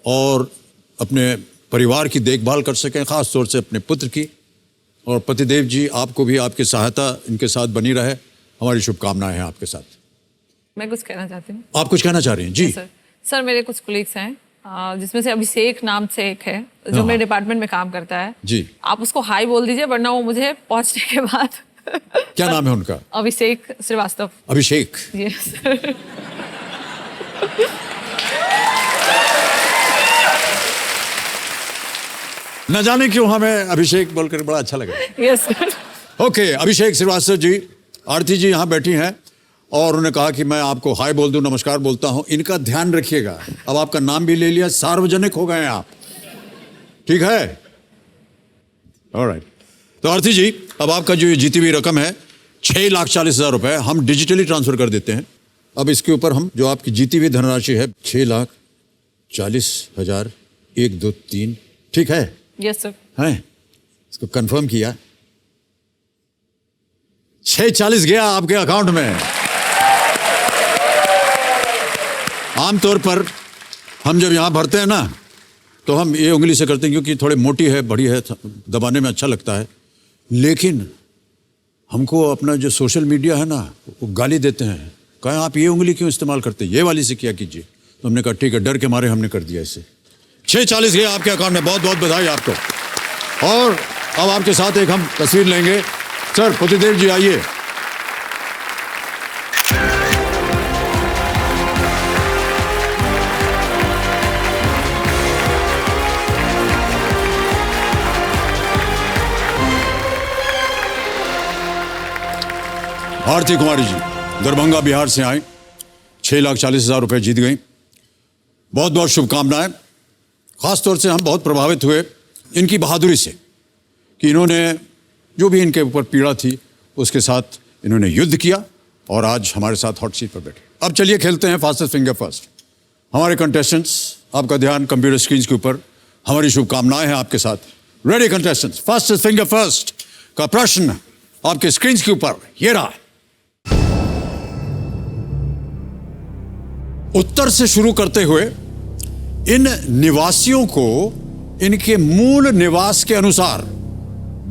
S1: और अपने परिवार की देखभाल कर सकें, खास तौर से अपने पुत्र की। और पतिदेव जी, आपको भी आपकी सहायता इनके साथ बनी रहे। हमारी शुभकामनाएं हैं आपके साथ।
S3: मैं कुछ कहना चाहती हूँ।
S1: आप कुछ कहना चाह रही हैं? जी
S3: सर, मेरे कुछ कोलीग्स हैं जिसमें से अभिषेक नाम से एक है जो मेरे डिपार्टमेंट में काम करता है
S1: जी।
S3: आप उसको हाई बोल दीजिए, वरना वो मुझे पहुंचने के बाद
S1: क्या नाम है उनका?
S3: अभिषेक श्रीवास्तव।
S1: अभिषेक।
S3: यस।
S1: न जाने क्यों हमें अभिषेक बोलकर बड़ा अच्छा लगा।
S3: Yes sir.
S1: ओके, अभिषेक श्रीवास्तव जी, आरती जी यहाँ बैठी हैं और उन्होंने कहा कि मैं आपको हाय बोल दूं, नमस्कार बोलता हूं। इनका ध्यान रखिएगा, अब आपका नाम भी ले लिया, सार्वजनिक हो गए आप, ठीक है? ऑलराइट। तो आरती जी, अब आपका जो जीती हुई रकम है 6,40,000 रुपए हम डिजिटली ट्रांसफर कर देते हैं। अब इसके ऊपर हम जो आपकी जीती हुई धनराशि है 6,40,000 1 2 3, ठीक है?
S3: Yes sir.
S1: हैं, इसको कंफर्म किया। 6,40 गया आपके अकाउंट में। आमतौर पर हम जब यहां भरते हैं ना तो हम ये उंगली से करते हैं क्योंकि थोड़ी मोटी है, बड़ी है, दबाने में अच्छा लगता है। लेकिन हमको अपना जो सोशल मीडिया है ना वो गाली देते हैं, कहें आप ये उंगली क्यों इस्तेमाल करते हैं, ये वाली से किया कीजिए। तो हमने कहा ठीक है, डर के मारे हमने कर दिया इसे। 6,40 गया आपके अकाउंट में, बहुत बहुत बधाई आपको। और अब आपके साथ एक हम तस्वीर लेंगे। सर, पतिदेव जी आइए। आरती कुमारी जी दरभंगा बिहार से आई, 6,40,000 रुपए जीत गई। बहुत बहुत शुभकामनाएं। खास तौर से हम बहुत प्रभावित हुए इनकी बहादुरी से कि इन्होंने जो भी इनके ऊपर पीड़ा थी उसके साथ इन्होंने युद्ध किया और आज हमारे साथ हॉट सीट पर बैठे। अब चलिए खेलते हैं फास्टेस्ट फिंगर फर्स्ट। हमारे कंटेस्टेंट्स, आपका ध्यान कंप्यूटर स्क्रीन के ऊपर। हमारी शुभकामनाएं हैं आपके साथ। Ready contestants, fastest finger first का प्रश्न आपके स्क्रीन के ऊपर ये रहा। उत्तर से शुरू करते हुए इन निवासियों को इनके मूल निवास के अनुसार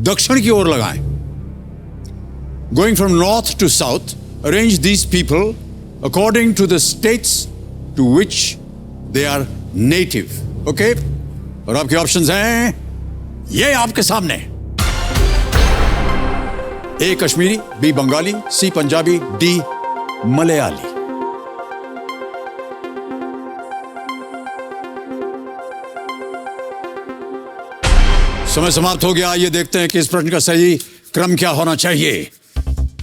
S1: दक्षिण की ओर लगाएं। Going from north to south, arrange these people according to the states to which they are native. Okay? और आपके ऑप्शंस हैं ये आपके सामने। ए कश्मीरी, बी बंगाली, सी पंजाबी, डी मलयाली। समय समाप्त हो गया। ये देखते हैं कि इस प्रश्न का सही क्रम क्या होना चाहिए।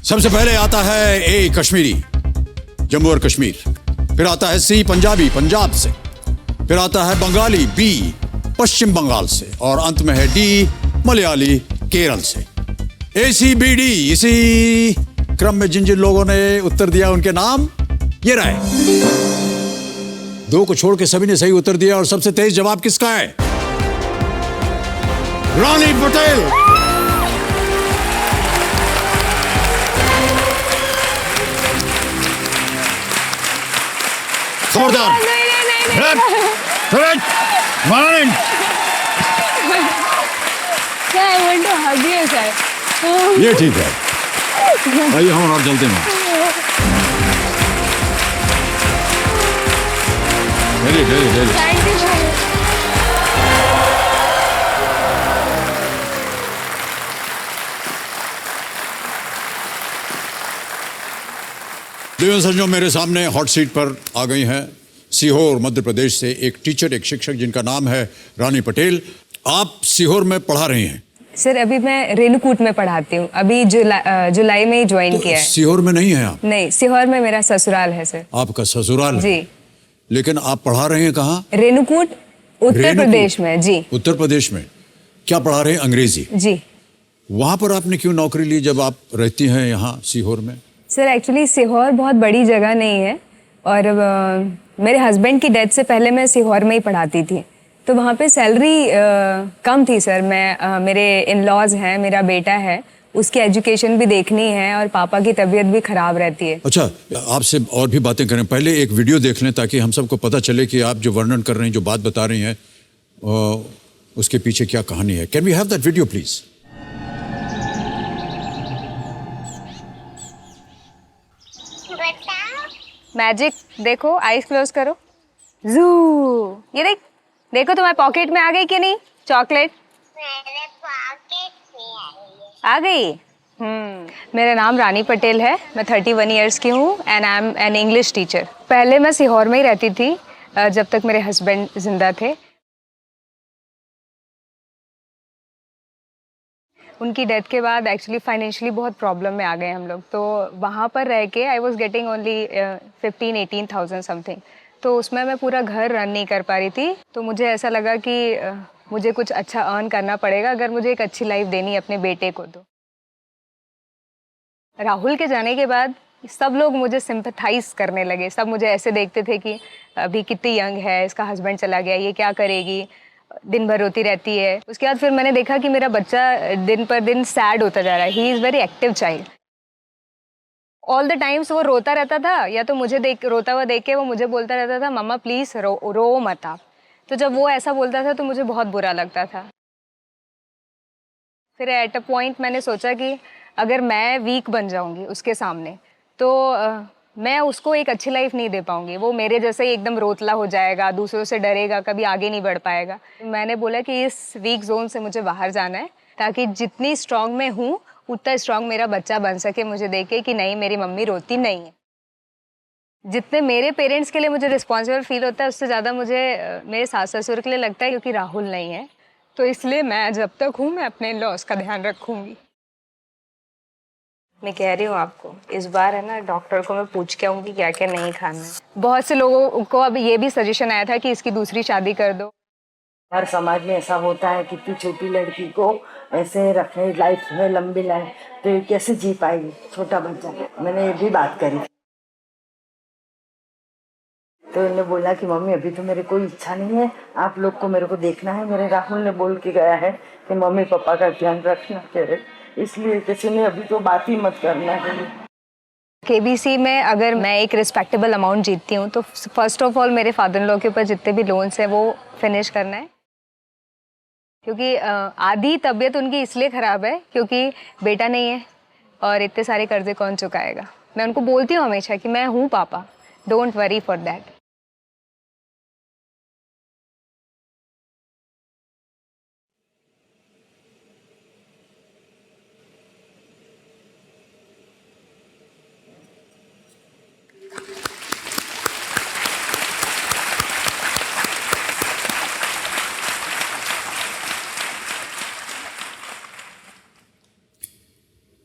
S1: सबसे पहले आता है ए कश्मीरी, जम्मू और कश्मीर। फिर आता है सी पंजाबी, पंजाब से। फिर आता है बंगाली, बी पश्चिम बंगाल से। और अंत में है डी मलयाली, केरल से। ए सी बी डी, इसी क्रम में जिन जिन लोगों ने उत्तर दिया उनके नाम ये रहे। दो को छोड़ के सभी ने सही उत्तर दिया। और सबसे तेज जवाब किसका है? रानी पटेल। खबरदार। ये ठीक है। आइए हम आप चलते हैं। देवेंद्र सर, जो मेरे सामने हॉट सीट पर आ गई हैं सीहोर मध्य प्रदेश से एक टीचर, एक शिक्षक जिनका नाम है रानी पटेल। आप सीहोर में पढ़ा रही हैं?
S9: सर अभी मैं रेणुकूट में पढ़ाती हूँ। अभी जुलाई में ही ज्वाइन किया है।
S1: सीहोर में नहीं है आप?
S9: नहीं, सीहोर में मेरा ससुराल है सर।
S1: आपका ससुराल है?
S9: जी।
S1: लेकिन आप पढ़ा रहे हैं कहाँ?
S9: रेणुकूट, उत्तर प्रदेश में। जी।
S1: उत्तर प्रदेश में क्या पढ़ा रहे हैं? अंग्रेजी?
S9: जी।
S1: वहाँ पर आपने क्यों नौकरी ली जब आप रहती हैं यहाँ सीहोर में?
S9: सर एक्चुअली सीहोर बहुत बड़ी जगह नहीं है और मेरे हस्बैंड की डेथ से पहले मैं सीहोर में ही पढ़ाती थी, तो वहाँ पे सैलरी कम थी सर। मैं मेरे इन लॉज हैं, मेरा बेटा है, उसकी एजुकेशन भी देखनी है और पापा की तबीयत भी ख़राब रहती है।
S1: अच्छा, आपसे और भी बातें करें, पहले एक वीडियो देख लें ताकि हम सबको पता चले कि आप जो वर्णन कर रहे हैं, जो बात बता रही हैं, उसके पीछे क्या कहानी है। Can we have that video please?
S9: Magic देखो, आईज क्लोज करो। जू, ये देख, देखो तुम्हारे पॉकेट में आ गई कि नहीं चॉकलेट?
S10: मेरे पॉकेट में
S9: आ गई। मेरा नाम रानी पटेल है, मैं 31 इयर्स की हूँ and I am an English teacher. पहले मैं सीहोर में ही रहती थी जब तक मेरे हस्बैंड जिंदा थे। उनकी डेथ के बाद एक्चुअली फाइनेंशियली बहुत प्रॉब्लम में आ गए हम लोग, तो वहाँ पर रह के I was getting only 15-18,000 something, तो उसमें मैं पूरा घर रन नहीं कर पा रही थी। तो मुझे ऐसा लगा कि मुझे कुछ अच्छा अर्न करना पड़ेगा अगर मुझे एक अच्छी लाइफ देनी है अपने बेटे को। तो राहुल के जाने के बाद सब लोग मुझे सिंपथाइज करने लगे। सब मुझे ऐसे देखते थे कि अभी कितनी यंग है, इसका हस्बैंड चला गया, ये क्या करेगी, दिन भर रोती रहती है। उसके बाद फिर मैंने देखा कि मेरा बच्चा दिन पर दिन सैड होता जा रहा है। He is very active child. All the times वो रोता रहता था, या तो मुझे रोता हुआ देख के वो मुझे बोलता रहता था, मम्मा प्लीज़ रो मत आप। तो जब वो ऐसा बोलता था तो मुझे बहुत बुरा लगता था। फिर एट अ पॉइंट मैंने सोचा कि अगर मैं वीक बन जाऊंगी उसके सामने तो मैं उसको एक अच्छी लाइफ नहीं दे पाऊंगी। वो मेरे जैसे ही एकदम रोतला हो जाएगा, दूसरों से डरेगा, कभी आगे नहीं बढ़ पाएगा। मैंने बोला कि इस वीक जोन से मुझे बाहर जाना है ताकि जितनी स्ट्रांग मैं हूँ उतना स्ट्रांग मेरा बच्चा बन सके, मुझे देखे कि नहीं मेरी मम्मी रोती नहीं है। जितने मेरे पेरेंट्स के लिए मुझे रिस्पॉन्सिबल फील होता है उससे ज़्यादा मुझे मेरे सास ससुर के लिए लगता है, क्योंकि राहुल नहीं है। तो इसलिए मैं जब तक हूँ मैं अपने लॉस का ध्यान रखूँगी। मैं कह रही हूँ आपको, इस बार है ना डॉक्टर को मैं पूछ के आऊँगी क्या क्या नहीं खाना है। बहुत से लोगों को अब ये भी सजेशन आया था कि इसकी दूसरी शादी कर दो।
S11: हर समाज में ऐसा होता है कि इतनी छोटी लड़की को ऐसे रखे लाइफ में, लंबी लाइफ, तो ये कैसे जी पाएगी छोटा बच्चा। मैंने ये भी बात करी तो इन्होंने बोला कि मम्मी अभी तो मेरे कोई इच्छा नहीं है, आप लोग को मेरे को देखना है। मेरे राहुल ने बोल के गया है कि मम्मी पापा का ध्यान रखना करे, इसलिए किसी ने अभी तो बात ही मत करना है।
S9: केबीसी में अगर मैं एक रिस्पेक्टेबल अमाउंट जीतती हूँ तो फर्स्ट ऑफ ऑल मेरे फादर इन लॉ के ऊपर जितने भी लोन्स हैं वो फिनिश करना है, क्योंकि आधी तबीयत उनकी इसलिए ख़राब है क्योंकि बेटा नहीं है और इतने सारे कर्जे कौन चुकाएगा। मैं उनको बोलती हूँ हमेशा कि मैं हूँ पापा, डोंट वरी फॉर दैट।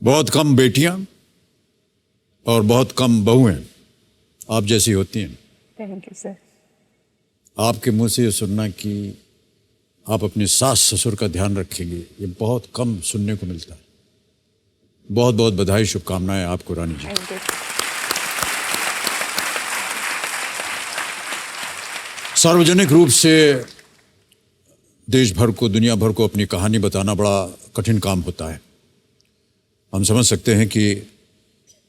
S1: बहुत कम बेटियां और बहुत कम बहुएं आप जैसी होती हैं।
S9: Thank you sir.
S1: आपके मुंह से ये सुनना कि आप अपने सास ससुर का ध्यान रखेंगे, ये बहुत कम सुनने को मिलता है। बहुत बहुत बधाई, शुभकामनाएं आपको रानी जी।
S9: Thank you.
S1: सार्वजनिक रूप से देश भर को, दुनिया भर को अपनी कहानी बताना बड़ा कठिन काम होता है। हम समझ सकते हैं कि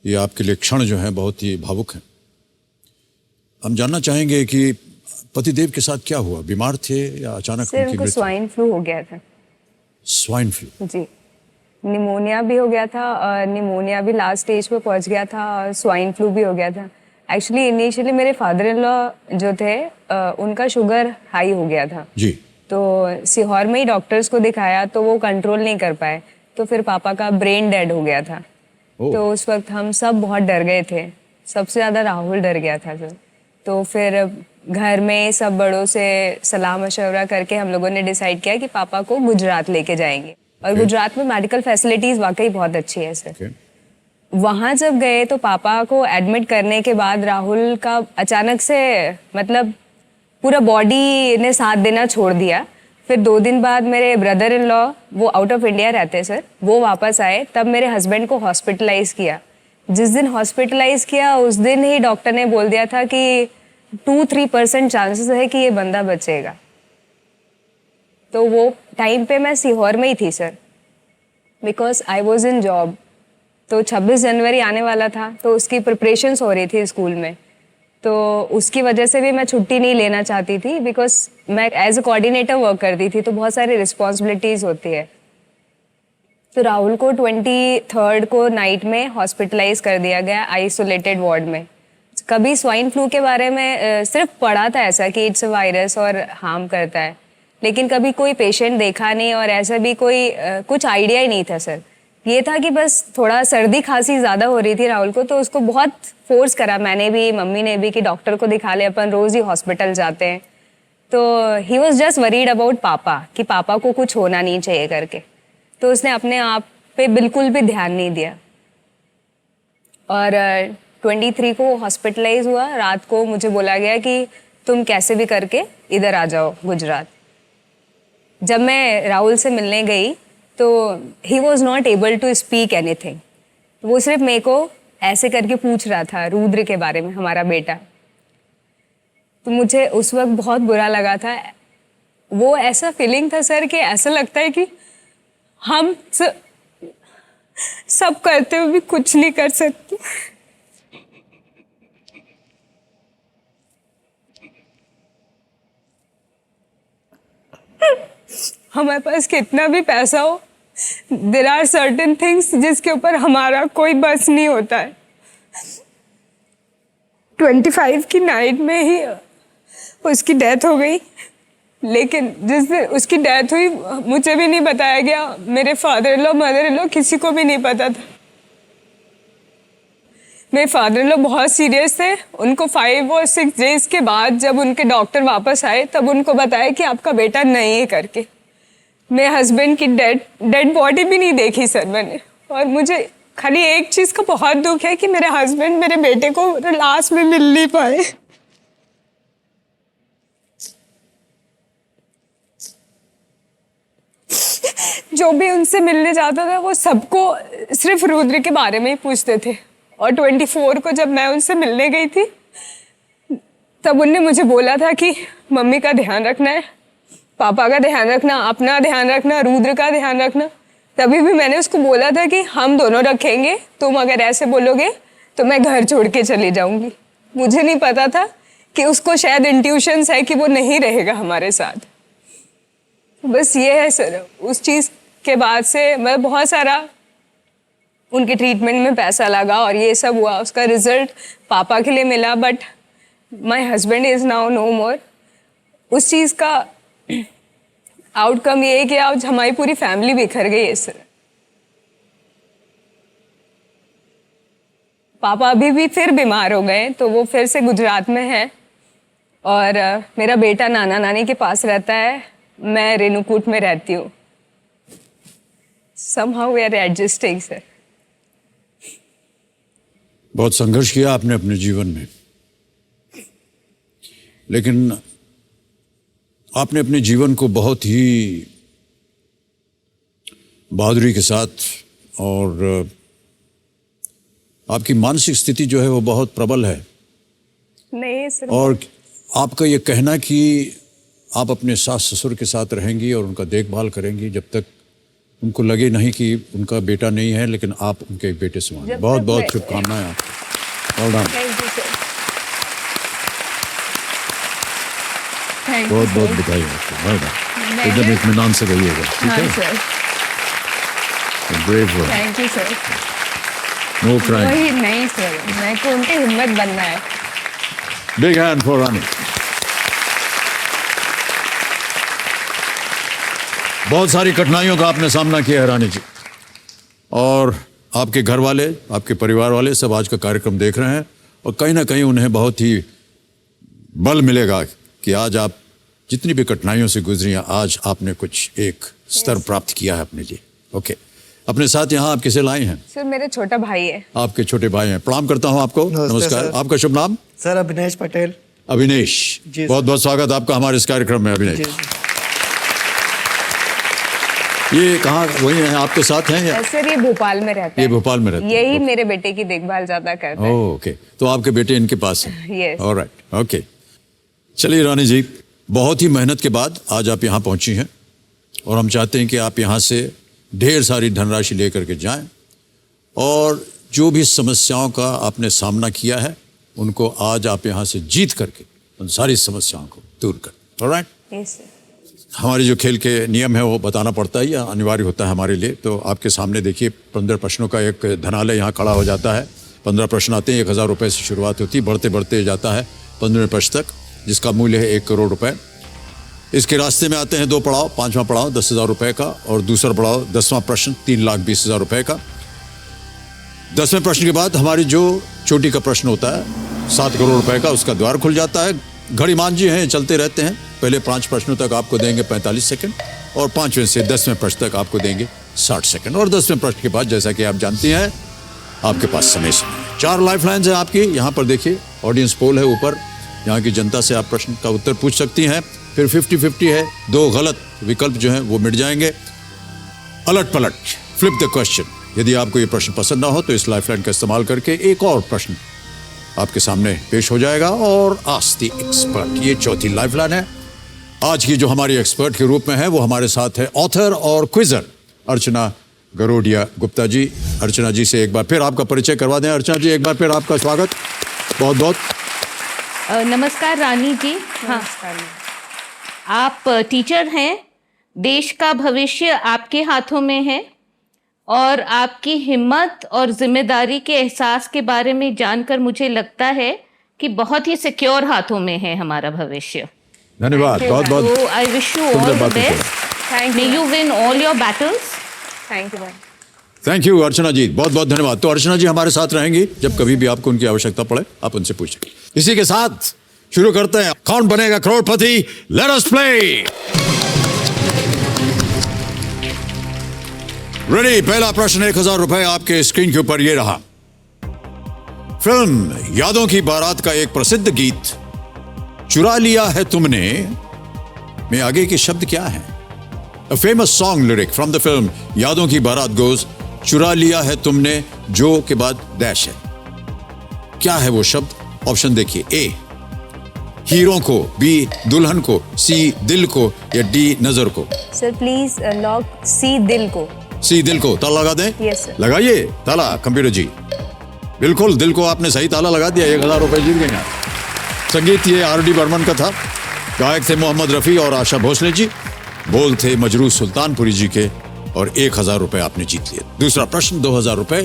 S1: ये आपके लिए क्षण जो है बहुत ही भावुक हैं। हम जानना चाहेंगे कि पतिदेव के साथ क्या हुआ, बीमार थे या अचानक
S9: सर
S1: उनकी
S9: उनको
S1: मृत्यु?
S9: स्वाइन फ्लू हो गया था।
S1: Swine flu?
S9: जी, निमोनिया भी हो गया था और निमोनिया भी लास्ट स्टेज पे पहुंच गया था और स्वाइन फ्लू भी हो गया था। एक्चुअली इनिशियली मेरे फादर इन लॉ जो थे उनका शुगर हाई हो गया था
S1: जी।
S9: तो सीहोर में ही डॉक्टर्स को दिखाया तो वो कंट्रोल नहीं कर पाए, तो फिर पापा का ब्रेन डेड हो गया था। तो उस वक्त हम सब बहुत डर गए थे, सबसे ज़्यादा राहुल डर गया था सर। तो फिर घर में सब बड़ों से सलाह मशवरा करके हम लोगों ने डिसाइड किया कि पापा को गुजरात लेके जाएंगे। और गुजरात में मेडिकल फैसिलिटीज़ वाकई बहुत अच्छी है सर। वहाँ जब गए तो पापा को एडमिट करने के बाद राहुल का अचानक से मतलब पूरा बॉडी ने साथ देना छोड़ दिया फिर 2 दिन बाद मेरे ब्रदर इन लॉ, वो आउट ऑफ इंडिया रहते हैं सर, वो वापस आए, तब मेरे हस्बैंड को हॉस्पिटलाइज किया। जिस दिन हॉस्पिटलाइज किया उस दिन ही डॉक्टर ने बोल दिया था कि 2-3% चांसेस है कि ये बंदा बचेगा। तो वो टाइम पे मैं सीहोर में ही थी sir, because I was in job. तो 26 जनवरी आने वाला था, तो उसकी प्रिपरेशंस हो रही थी स्कूल में, तो उसकी वजह से भी मैं छुट्टी नहीं लेना चाहती थी, बिकॉज मैं एज अ कोऑर्डिनेटर वर्क करती थी, तो बहुत सारी रिस्पॉन्सिबिलिटीज़ होती है। तो राहुल को 23rd को नाइट में हॉस्पिटलाइज कर दिया गया आइसोलेटेड वार्ड में। कभी स्वाइन फ्लू के बारे में सिर्फ पढ़ा था ऐसा कि इट्स अ वायरस और हार्म करता है, लेकिन कभी कोई पेशेंट देखा नहीं और ऐसा भी कोई कुछ आइडिया ही नहीं था सर। ये था कि बस थोड़ा सर्दी खांसी ज़्यादा हो रही थी राहुल को, तो उसको बहुत फोर्स करा मैंने भी, मम्मी ने भी, कि डॉक्टर को दिखा ले, अपन रोज़ ही हॉस्पिटल जाते हैं। तो he was just worried about पापा, कि पापा को कुछ होना नहीं चाहिए करके। तो उसने अपने आप पे बिल्कुल भी ध्यान नहीं दिया। और 23 को हॉस्पिटलाइज हुआ। रात को मुझे बोला गया कि तुम कैसे भी करके इधर आ जाओ गुजरात। जब मैं राहुल से मिलने गई तो he was not able to speak anything. वो सिर्फ मेरे को ऐसे करके पूछ रहा था रुद्र के बारे में, हमारा बेटा। तो मुझे उस वक्त बहुत बुरा लगा था। वो ऐसा फीलिंग था सर कि ऐसा लगता है कि हम सब करते हुए भी कुछ नहीं कर सकते। हमारे पास कितना भी पैसा हो, देयर आर सर्टेन थिंग्स जिसके ऊपर हमारा कोई बस नहीं होता है। 25 की नाइट में ही उसकी डेथ हो गई, लेकिन जिस दिन उसकी डेथ हुई मुझे भी नहीं बताया गया, मेरे father in law, mother in law, किसी को भी नहीं पता था। मेरे फादर इन लॉ बहुत सीरियस थे। उनको 5 और 6 डेज के बाद जब उनके डॉक्टर वापस आए तब उनको बताया कि आपका बेटा नहीं है करके। मेरे हस्बैंड की डेड बॉडी भी नहीं देखी सर मैंने। और मुझे खाली एक चीज़ का बहुत दुख है कि मेरे हस्बैंड मेरे बेटे को लास्ट में मिल नहीं पाए। जो भी उनसे मिलने जाता था वो सबको सिर्फ रुद्र के बारे में ही पूछते थे। और 24 को जब मैं उनसे मिलने गई थी तब उनने मुझे बोला था कि मम्मी का ध्यान रखना है, पापा का ध्यान रखना, अपना ध्यान रखना, रुद्र का ध्यान रखना। तभी भी मैंने उसको बोला था कि हम दोनों रखेंगे, तुम अगर ऐसे बोलोगे तो मैं घर छोड़ के चली जाऊंगी। मुझे नहीं पता था कि उसको शायद इंट्यूशंस है कि वो नहीं रहेगा हमारे साथ। बस ये है सर। उस चीज़ के बाद से मैं बहुत सारा उनके ट्रीटमेंट में पैसा लगा और ये सब हुआ। उसका रिजल्ट पापा के लिए मिला, but my husband is now no more. उस चीज़ का आउटकम ये है कि आज हमारी पूरी फैमिली बिखर गई है सर। पापा अभी भी फिर बीमार हो गए, तो वो फिर से गुजरात में है और मेरा बेटा नाना नानी के पास रहता है, मैं रेणुकूट में रहती हूँ। somehow we are adjusting sir.
S1: बहुत संघर्ष किया आपने अपने जीवन में, लेकिन आपने अपने जीवन को बहुत ही बहादुरी के साथ, और आपकी मानसिक स्थिति जो है वो बहुत प्रबल है।
S9: नहीं सर।
S1: और आपका ये कहना कि आप अपने सास ससुर के साथ रहेंगी और उनका देखभाल करेंगी जब तक उनको लगे नहीं कि उनका बेटा नहीं है, लेकिन आप उनके एक बेटे से माने। बहुत बहुत शुभकामनाएं आपको। All done. बहुत बहुत बधाई आपको। Well done. एकदम इत्मीनान से रहिएगा, ठीक है? Brave one.
S9: Thank you sir.
S1: No crime.
S9: वही नहीं सर, मैं को उनकी हिम्मत बनना है।
S1: Big hand for Rani. बहुत सारी कठिनाइयों का आपने सामना किया है रानी जी, और आपके घर वाले, आपके परिवार वाले सब आज का कार्यक्रम देख रहे हैं, और कहीं ना कहीं उन्हें बहुत ही बल मिलेगा कि आज आप जितनी भी कठिनाइयों से गुजरी हैं, आज आपने कुछ एक स्तर प्राप्त किया है अपने लिए। ओके, अपने साथ यहाँ आप किसे लाए हैं?
S9: सर मेरा छोटा भाई है।
S1: आपके छोटे भाई हैं। प्रणाम करता हूँ आपको। नमस्कार। आपका शुभ नाम?
S12: सर अभिनेश पटेल।
S1: अभिनेश, बहुत बहुत स्वागत आपका हमारे इस कार्यक्रम में। अभिनेश, ये कहाँ वही है, आपके साथ हैं या?
S9: सर ये भोपाल में रहता
S1: ये
S9: है।
S1: भोपाल में रहता है।
S9: यही मेरे बेटे की देखभाल ज्यादा करता है।
S1: ओके, तो आपके बेटे इनके पास है?
S9: Yes.
S1: Alright, okay. चलिए रानी जी, बहुत ही मेहनत के बाद आज आप यहाँ पहुंची हैं और हम चाहते हैं कि आप यहाँ से ढेर सारी धनराशि लेकर के जाएं और जो भी समस्याओं का आपने सामना किया है उनको आज आप यहाँ से जीत करके उन सारी समस्याओं को दूर करें। Alright,
S9: Yes, sir.
S1: हमारे जो खेल के नियम है वो बताना पड़ता है या अनिवार्य होता है हमारे लिए। तो आपके सामने देखिए 15 प्रश्नों का एक धनालय यहाँ खड़ा हो जाता है। 15 प्रश्न आते हैं, 1000 रुपये से शुरुआत होती है, बढ़ते बढ़ते जाता है 15वें प्रश्न तक, जिसका मूल्य है 1 करोड़ रुपए। इसके रास्ते में आते हैं 2 पड़ाव। 5वां पड़ाव 10,000 रुपये का और दूसरा पड़ाव 10वां प्रश्न 3,20,000 रुपये का। 10वें प्रश्न के बाद हमारी जो चोटी का प्रश्न होता है 7 करोड़ रुपए का, उसका द्वार खुल जाता है। घड़ीमान जी हैं, चलते रहते हैं। पहले 5 प्रश्नों तक आपको देंगे 45 सेकंड और 5वें से 10वें प्रश्न तक आपको देंगे 60 सेकंड और 10वें प्रश्न के बाद जैसा कि आप जानती हैं आपके पास समय 4 लाइफ लाइन्स हैं आपकी। यहाँ पर देखिए ऑडियंस पोल है ऊपर, यहाँ की जनता से आप प्रश्न का उत्तर पूछ सकती हैं। फिर 50-50 है, 2 गलत विकल्प जो हैं वो मिट जाएंगे। अलट पलट, फ्लिप द क्वेश्चन। यदि आपको ये प्रश्न पसंद ना हो तो इस लाइफ लाइन का इस्तेमाल करके एक और प्रश्न आपके सामने पेश हो जाएगा। और आस्क द एक्सपर्ट, ये चौथी लाइफ लाइन है। आज की जो हमारी एक्सपर्ट के रूप में है वो हमारे साथ है ऑथर और क्विजर अर्चना गरोडिया गुप्ता जी। अर्चना जी से एक बार फिर आपका परिचय करवा दें। अर्चना जी, एक बार फिर आपका स्वागत, बहुत बहुत
S8: नमस्कार रानी जी। हाँ, आप टीचर हैं, देश का भविष्य आपके हाथों में है और आपकी हिम्मत और जिम्मेदारी के एहसास के बारे में जानकर मुझे लगता है कि बहुत ही सिक्योर हाथों में है हमारा भविष्य।
S1: धन्यवाद, बहुत बहुत।
S8: So I wish you all the best. May you win all your battles.
S9: Thank you.
S1: Thank you Archana ji, बहुत बहुत धन्यवाद। तो अर्चना जी हमारे साथ रहेंगी, जब कभी भी आपको उनकी आवश्यकता पड़े आप उनसे पूछें। इसी के साथ शुरू करते हैं Kaun Banega Crorepati. Let us play. Ready, पहला प्रश्न 1000 रुपए आपके स्क्रीन के ऊपर ये रहा। फिल्म यादों की बारात का एक प्रसिद्ध गीत चुरा लिया है तुमने में आगे के शब्द क्या है? A famous song lyric from the film यादों की बारात goes चुरा लिया है तुमने जो के बाद डैश है। क्या है वो शब्द? ऑप्शन देखिए। ए हीरो को, बी दुल्हन को, सी दिल को या डी नजर को।
S9: सर प्लीज लॉक सी दिल को।
S1: सी दिल को ताला लगा दें?
S9: Yes sir.
S1: लगाइए ताला कंप्यूटर जी। बिल्कुल, दिल को आपने सही ताला लगा दिया। 1000 रुपए जीत गए आप। संगीत ये आर डी बर्मन का था, गायक थे मोहम्मद रफी और आशा भोसले जी, बोल थे मजरू सुल्तानपुरी जी के और 1000 रुपए आपने जीत लिए। दूसरा प्रश्न 2000 रुपए।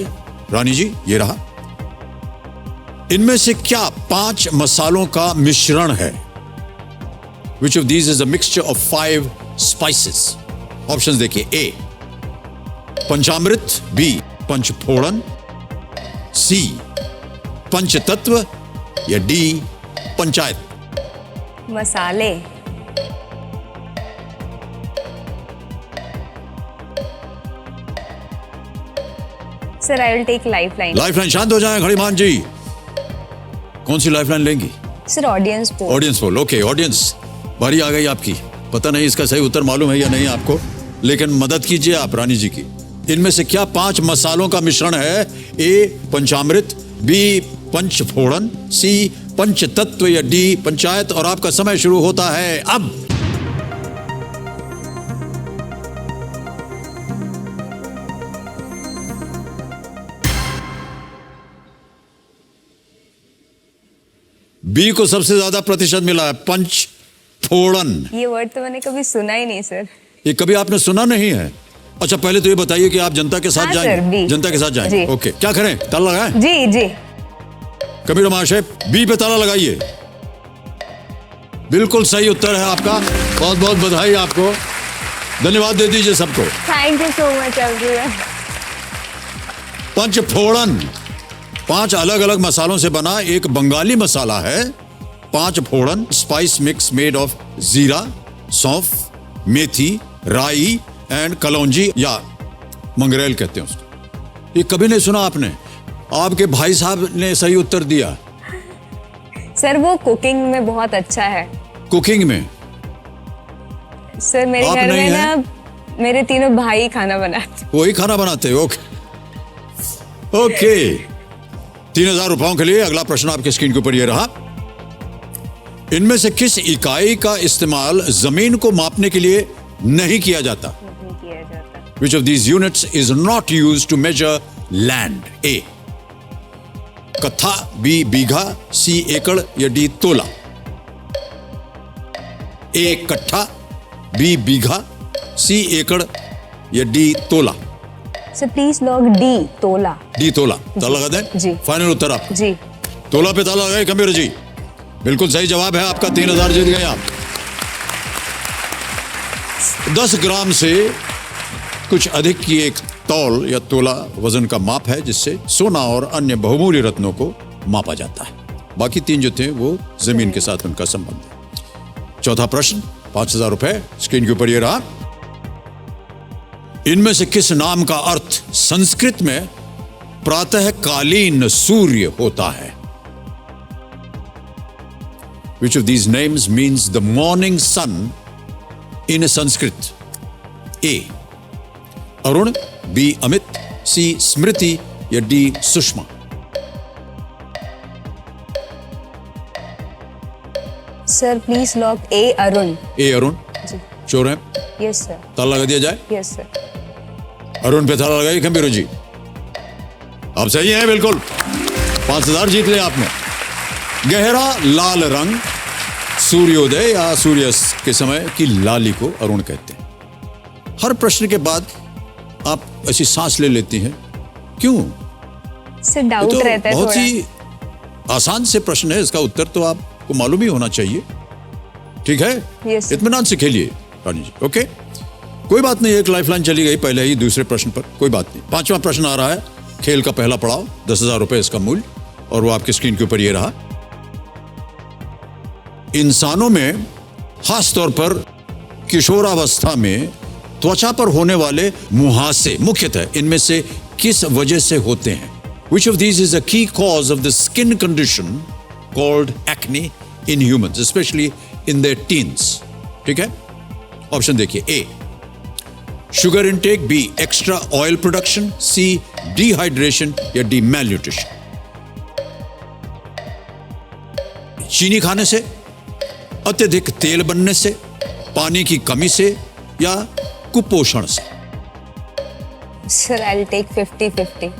S1: रानी जी ये रहा। इनमें से क्या 5 मसालों का मिश्रण है? Which of these is a mixture of 5 spices? Options देखिए। ए पंचामृत, बी पंचफोड़न, सी पंचतत्व या डी पंचायत।
S9: मसाले। Sir I will take lifeline.
S1: Lifeline. शांत हो जाएं घड़ीमान जी। कौन सी लाइफलाइन लेंगी?
S9: Sir audience poll.
S1: Audience poll. Okay, audience बारी आ गई आपकी। पता नहीं इसका सही उत्तर मालूम है या नहीं आपको, लेकिन मदद कीजिए आप रानी जी की। इनमें से क्या 5 मसालों का मिश्रण है? ए पंचामृत, बी पंचफोड़न, सी पंचतत्व या डी पंचायत। और आपका समय शुरू होता है अब। बी को सबसे ज्यादा प्रतिशत मिला है, पंचफोड़न।
S9: ये वर्ड तो मैंने कभी सुना ही नहीं सर।
S1: ये कभी आपने सुना नहीं है? अच्छा, पहले तो ये बताइए कि आप जनता के साथ
S9: हाँ,
S1: जाएंगे?
S9: Sir, B.
S1: जनता के साथ जाएंगे। ओके, क्या करें? ताला लगाएं?
S9: जी जी।
S1: कबीर महाशय बी पे ताला लगाइए। बिल्कुल सही उत्तर है आपका। बहुत बहुत बधाई आपको। धन्यवाद दे दीजिए सबको।
S9: Thank you so much everyone.
S1: Panchphoron 5 अलग अलग मसालों से बना एक बंगाली मसाला है। 5 फोड़न स्पाइस मिक्स मेड ऑफ जीरा, सौंफ, मेथी, राई एंड कलौंजी या मंगरेल कहते हैं उसको। ये कभी नहीं सुना आपने? आपके भाई साहब ने सही उत्तर दिया।
S9: सर वो कुकिंग में बहुत अच्छा है।
S1: कुकिंग में?
S9: सर मेरे
S1: आप
S9: घर
S1: नहीं
S9: में
S1: हैं?
S9: ना मेरे तीनों भाई खाना बनाते।
S1: वही खाना बनाते हैं, ओके ओके। 3000 रुपयों के लिए अगला प्रश्न आपके स्क्रीन के ऊपर ये रहा। इनमें से किस इकाई का इस्तेमाल जमीन को मापने के लिए नहीं किया जाता?
S9: नहीं किया जाता।
S1: Which of these units is not used to measure land? A. कत्था, B. बीघा, C. एकड़ या D. तोला? A. कट्ठा, B. बीघा, C. एकड़ या D. तोला?
S9: सर प्लीज लॉग डी, तोला।
S1: D. तोला। ताला लगा दें?
S9: जी।
S1: फाइनल उत्तर आप?
S9: जी।
S1: तोला पे ताला लगाए कबीर जी। बिल्कुल सही जवाब है आपका। 3000 जीत गए आप। 10 ग्राम से कुछ अधिक की एक तौल या तोला वजन का माप है जिससे सोना और अन्य बहुमूल्य रत्नों को मापा जाता है। बाकी 3 जो थे वो जमीन के साथ उनका संबंध है। चौथा प्रश्न, 5000 रुपए स्क्रीन के ऊपर ये रहा। इनमें से किस नाम का अर्थ संस्कृत में प्रातःकालीन सूर्य होता है? Which of these names means the morning sun in Sanskrit? A. Arun, B. Amit, C. Smriti या D. Sushma?
S9: Sir please lock A, Arun.
S1: A. Arun.
S9: जी।
S1: श्योर है?
S9: Yes sir.
S1: ताला लगा दिया जाए?
S9: Yes sir.
S1: अरुण पे ताला लगाइए खंबीरो जी। आप सही हैं बिल्कुल। 5000 जीत लिया आपने। गहरा लाल रंग सूर्योदय या सूर्यास्त के समय की लाली को अरुण कहते हैं। हर प्रश्न के बाद आप ऐसी सांस ले लेती हैं, क्यों?
S9: सर
S1: ये
S9: डाउट
S1: तो
S9: रहता है
S1: बहुत
S9: थोड़ा।
S1: ही आसान से प्रश्न है, इसका उत्तर तो आपको मालूम ही होना चाहिए। ठीक है?
S9: Yes.
S1: इत्मीनान से खेलिए रानी जी। ओके, कोई बात नहीं, एक लाइफलाइन चली गई पहले ही दूसरे प्रश्न पर, कोई बात नहीं। 5वां प्रश्न आ रहा है, खेल का पहला पड़ाव, 10,000 रुपए इसका मूल्य, और वो आपके स्क्रीन के ऊपर ये रहा। इंसानों में खासतौर पर किशोरावस्था में त्वचा पर होने वाले मुहासे मुख्यतः इनमें से किस वजह से होते हैं? Which of these is a key cause of the skin condition called acne in humans, especially in their teens? ठीक है, ऑप्शन देखिए। A, sugar intake, B, extra oil production, C, dehydration या डी, मैलन्यूट्रिशन? चीनी खाने से, अत्यधिक तेल बनने से, पानी की कमी से या कुपोषण से?
S9: Sir I will take 50-50।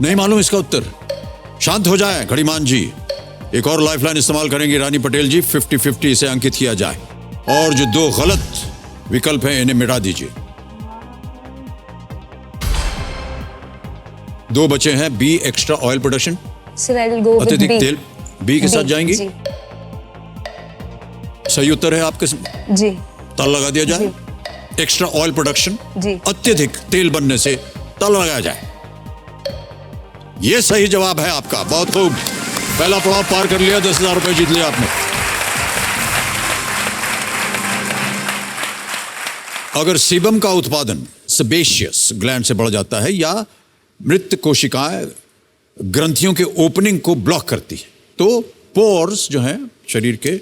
S1: नहीं मालूम इसका उत्तर? शांत हो जाए घड़ीमान जी। एक और लाइफलाइन इस्तेमाल करेंगे रानी पटेल जी। 50-50 इसे अंकित किया जाए, और जो 2 गलत विकल्प हैं इन्हें मिटा दीजिए। 2 बचे हैं, B, extra oil production,
S9: sir I will go with
S1: अत्यधिक
S9: बी।
S1: तेल, बी के साथ जाएंगी?
S9: जी।
S1: सही उत्तर है आपके।
S9: जी।
S1: ताला लगा दिया जाए। एक्स्ट्रा ऑयल प्रोडक्शन,
S9: जी।
S1: अत्यधिक तेल बनने से ताला लगाया जाए। यह सही जवाब है आपका। बहुत खूब, पहला पड़ाव पार कर लिया, 10,000 रुपए जीत लिया आपने। अगर सीबम का उत्पादन सेबेशियस ग्लैंड से बढ़ जाता है या मृत कोशिकाएं ग्रंथियों के ओपनिंग को ब्लॉक करती है, तो पोर्स जो हैं शरीर के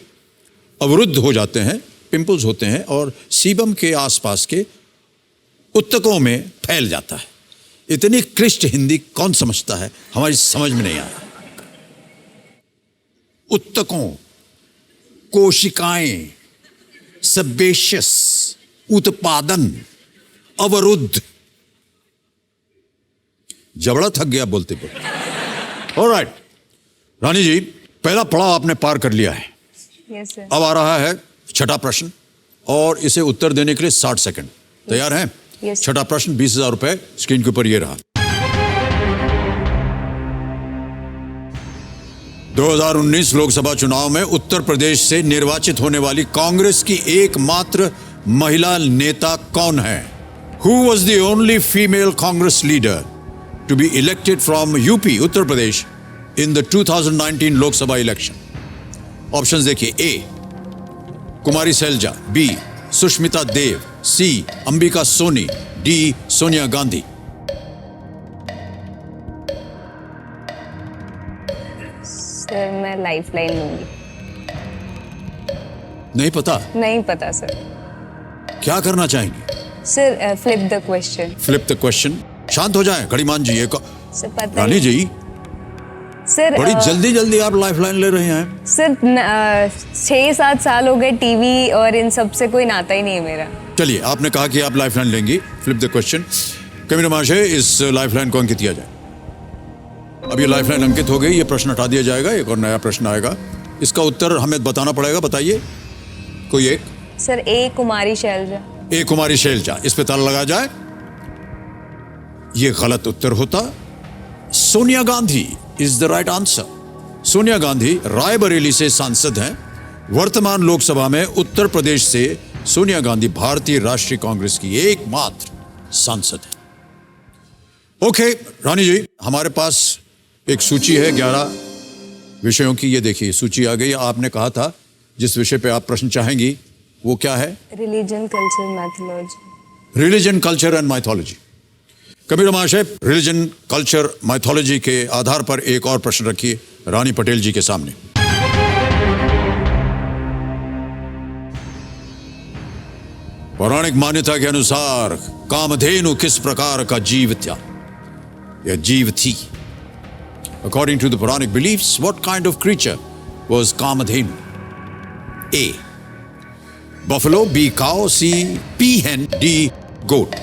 S1: अवरुद्ध हो जाते हैं, पिंपल्स होते हैं, और सीबम के आसपास के उत्तकों में फैल जाता है। इतनी क्लिष्ट हिंदी कौन समझता है, हमारी समझ में नहीं आया। उत्तकों, कोशिकाएं, सेबेशियस, उत्पादन, अवरुद्ध। जबड़ा थक गया बोलते बोलते। ऑलराइट रानी जी, पहला पड़ाव आपने पार कर लिया है।
S9: Yes sir.
S1: अब आ रहा है छठा प्रश्न, और इसे उत्तर देने के लिए 60 सेकंड। तैयार हैं?
S9: Yes.
S1: छठा प्रश्न, 20,000 रुपए स्क्रीन के ऊपर ये रहा। 2019 लोकसभा चुनाव में उत्तर प्रदेश से निर्वाचित होने वाली कांग्रेस की एकमात्र महिला नेता कौन है? Who was the only female Congress leader to be elected from UP, Uttar Pradesh, in the 2019 Lok Sabha election? Options देखिए। ए, कुमारी सैलजा, बी, सुष्मिता देव, सी, अंबिका सोनी, डी, सोनिया गांधी?
S9: सर मैं लाइफलाइन लूंगी।
S1: नहीं पता?
S9: नहीं पता सर।
S1: क्या करना चाहेंगे?
S9: Sir flip the question.
S1: Flip the question. शांत हो जाएं, गणिमान जी। एक
S9: सर पता
S1: रानी जी,
S9: सर
S1: बड़ी जल्दी जल्दी आप लाइफलाइन ले रहे हैं।
S9: सर 6-7 साल हो गए टीवी और इन सब से कोई नाता ही नहीं है मेरा।
S1: चलिए, आपने कहा कि आप लाइफलाइन लेंगी। Flip the question. कैमरा महाशय, इस लाइफलाइन को अंकित किया जाए। अब ये लाइफलाइन अंकित हो गई, ये प्रश्न हटा दिया जाएगा, एक और नया प्रश्न आएगा। इसका उत्तर हमें बताना पड़ेगा। बताइए कोई एक।
S9: सर ए कुमारी शैलजा।
S1: ए कुमारी शैलजा, इस पे ताला लगा जाए। ये गलत उत्तर होता। Sonia Gandhi is the right answer. Sonia Gandhi Raebareli से सांसद हैं। वर्तमान लोकसभा में उत्तर प्रदेश से सोनिया गांधी भारतीय राष्ट्रीय कांग्रेस की एकमात्र सांसद है। ओके रानी जी, हमारे पास एक सूची है 11 विषयों की। ये देखिए, सूची आ गई। आपने कहा था जिस विषय पे आप प्रश्न चाहेंगी वो क्या है?
S9: Religion, culture, mythology.
S1: Religion, culture and mythology. Kabir महाशय, रिलीजन, कल्चर, माइथोलॉजी के आधार पर एक और प्रश्न रखिए रानी पटेल जी के सामने। पौराणिक मान्यता के अनुसार कामधेनु किस प्रकार का जीव था या जीव थी? According to the Puranic beliefs, what kind of creature was Kamadhenu? A. Buffalo, B. Cow, C. Peahen, D. Goat.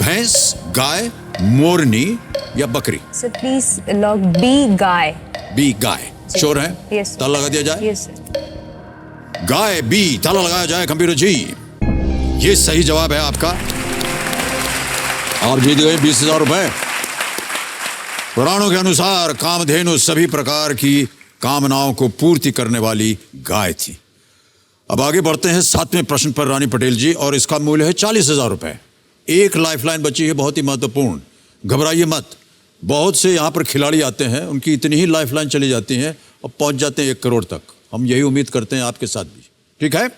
S1: भैंस, गाय, मोरनी या बकरी?
S9: सर प्लीज लॉग बी गाय।
S1: बी गाय। श्योर है?
S9: यस।
S1: ताला लगा दिया जाए।
S9: Yes sir.
S1: गाय बी, ताला लगाया जाए। कंप्यूटर जी, ये सही जवाब है आपका। आप जीत गए 20,000 रुपए। पुराणों के अनुसार कामधेनु सभी प्रकार की कामनाओं को पूर्ति करने वाली गाय थी। अब आगे बढ़ते हैं 7वें प्रश्न पर रानी पटेल जी, और इसका मूल्य है 40,000 रुपए। एक लाइफलाइन बची है, बहुत ही महत्वपूर्ण। घबराइए मत। बहुत से यहाँ पर खिलाड़ी आते हैं, उनकी इतनी ही लाइफलाइन चली जाती है और पहुंच जाते हैं 1 करोड़ तक। हम यही उम्मीद करते हैं आपके साथ भी। ठीक है,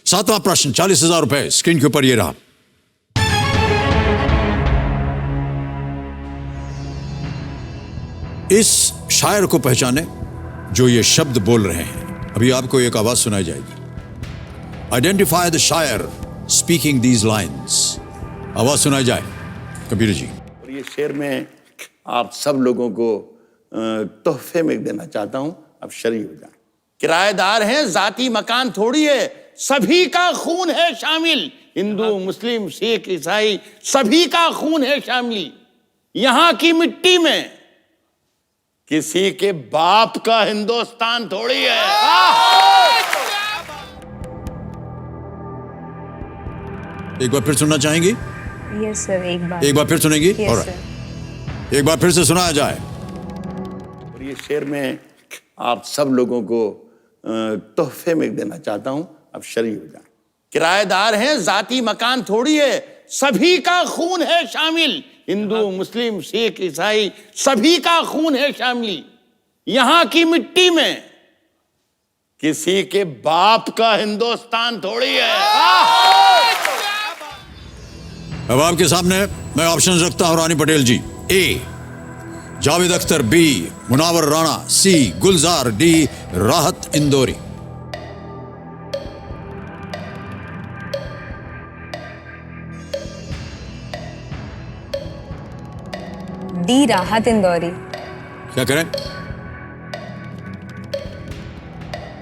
S1: 7वां प्रश्न 40,000 रुपए स्क्रीन के ऊपर ये रहा। इस शायर को पहचाने जो ये शब्द बोल रहे हैं। अभी आपको एक आवाज सुनाई जाएगी। आइडेंटिफाई द शायर स्पीकिंग दीज लाइन्स। आवाज सुनाई जाए कबीर जी।
S12: और ये शेर मैं आप सब लोगों को तोहफे में देना चाहता हूं, अब शरीक हो जाए। किराएदार हैं, जाती मकान थोड़ी है, सभी का खून है शामिल। हिंदू, मुस्लिम, सिख, ईसाई, सभी का खून है शामिल। यहां की मिट्टी में किसी के बाप का हिंदुस्तान थोड़ी है।
S1: एक बार फिर सुनना चाहेंगी?
S9: यस सर,
S1: एक बार फिर सुनेंगी?
S9: Yes,
S1: Alright.
S9: sir.
S1: एक बार फिर से सुनाया जाए।
S12: और ये शेर मैं आप सब लोगों को तोहफे में देना चाहता हूं, अब शरीक हो जाए। किराएदार हैं, जाती मकान थोड़ी है, सभी का खून है शामिल। हिंदू, मुस्लिम, सिख, ईसाई, सभी का खून है शामिल। यहां की मिट्टी में किसी के बाप का हिंदुस्तान थोड़ी है।
S1: अब आपके सामने मैं ऑप्शन रखता हूं रानी पटेल जी। ए जावेद अख्तर, बी मुनावर राणा, सी गुलजार, डी राहत इंदौरी।
S9: डी राहत इंदौरी।
S1: क्या करें?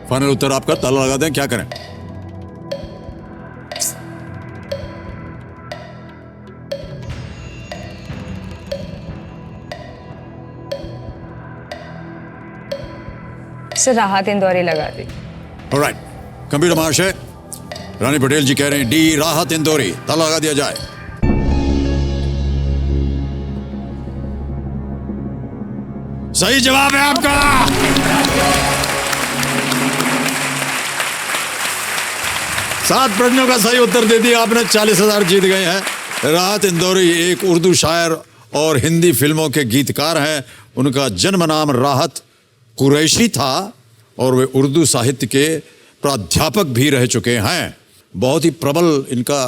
S1: फाइनल उत्तर आपका, ताला लगा दें। क्या करें?
S9: सर राहत इंदौरी लगा दी।
S1: ऑलराइट, कंप्यूटर महाशय, रानी पटेल जी कह रहे हैं डी राहत इंदौरी। ताला लगा दिया जाए। सही जवाब है आपका। सात प्रश्नों का सही उत्तर दे दिया आपने, 40,000 जीत गए हैं। राहत इंदौरी एक उर्दू शायर और हिंदी फिल्मों के गीतकार हैं। उनका जन्म नाम राहत कुरैशी था और वे उर्दू साहित्य के प्राध्यापक भी रह चुके हैं। बहुत ही प्रबल इनका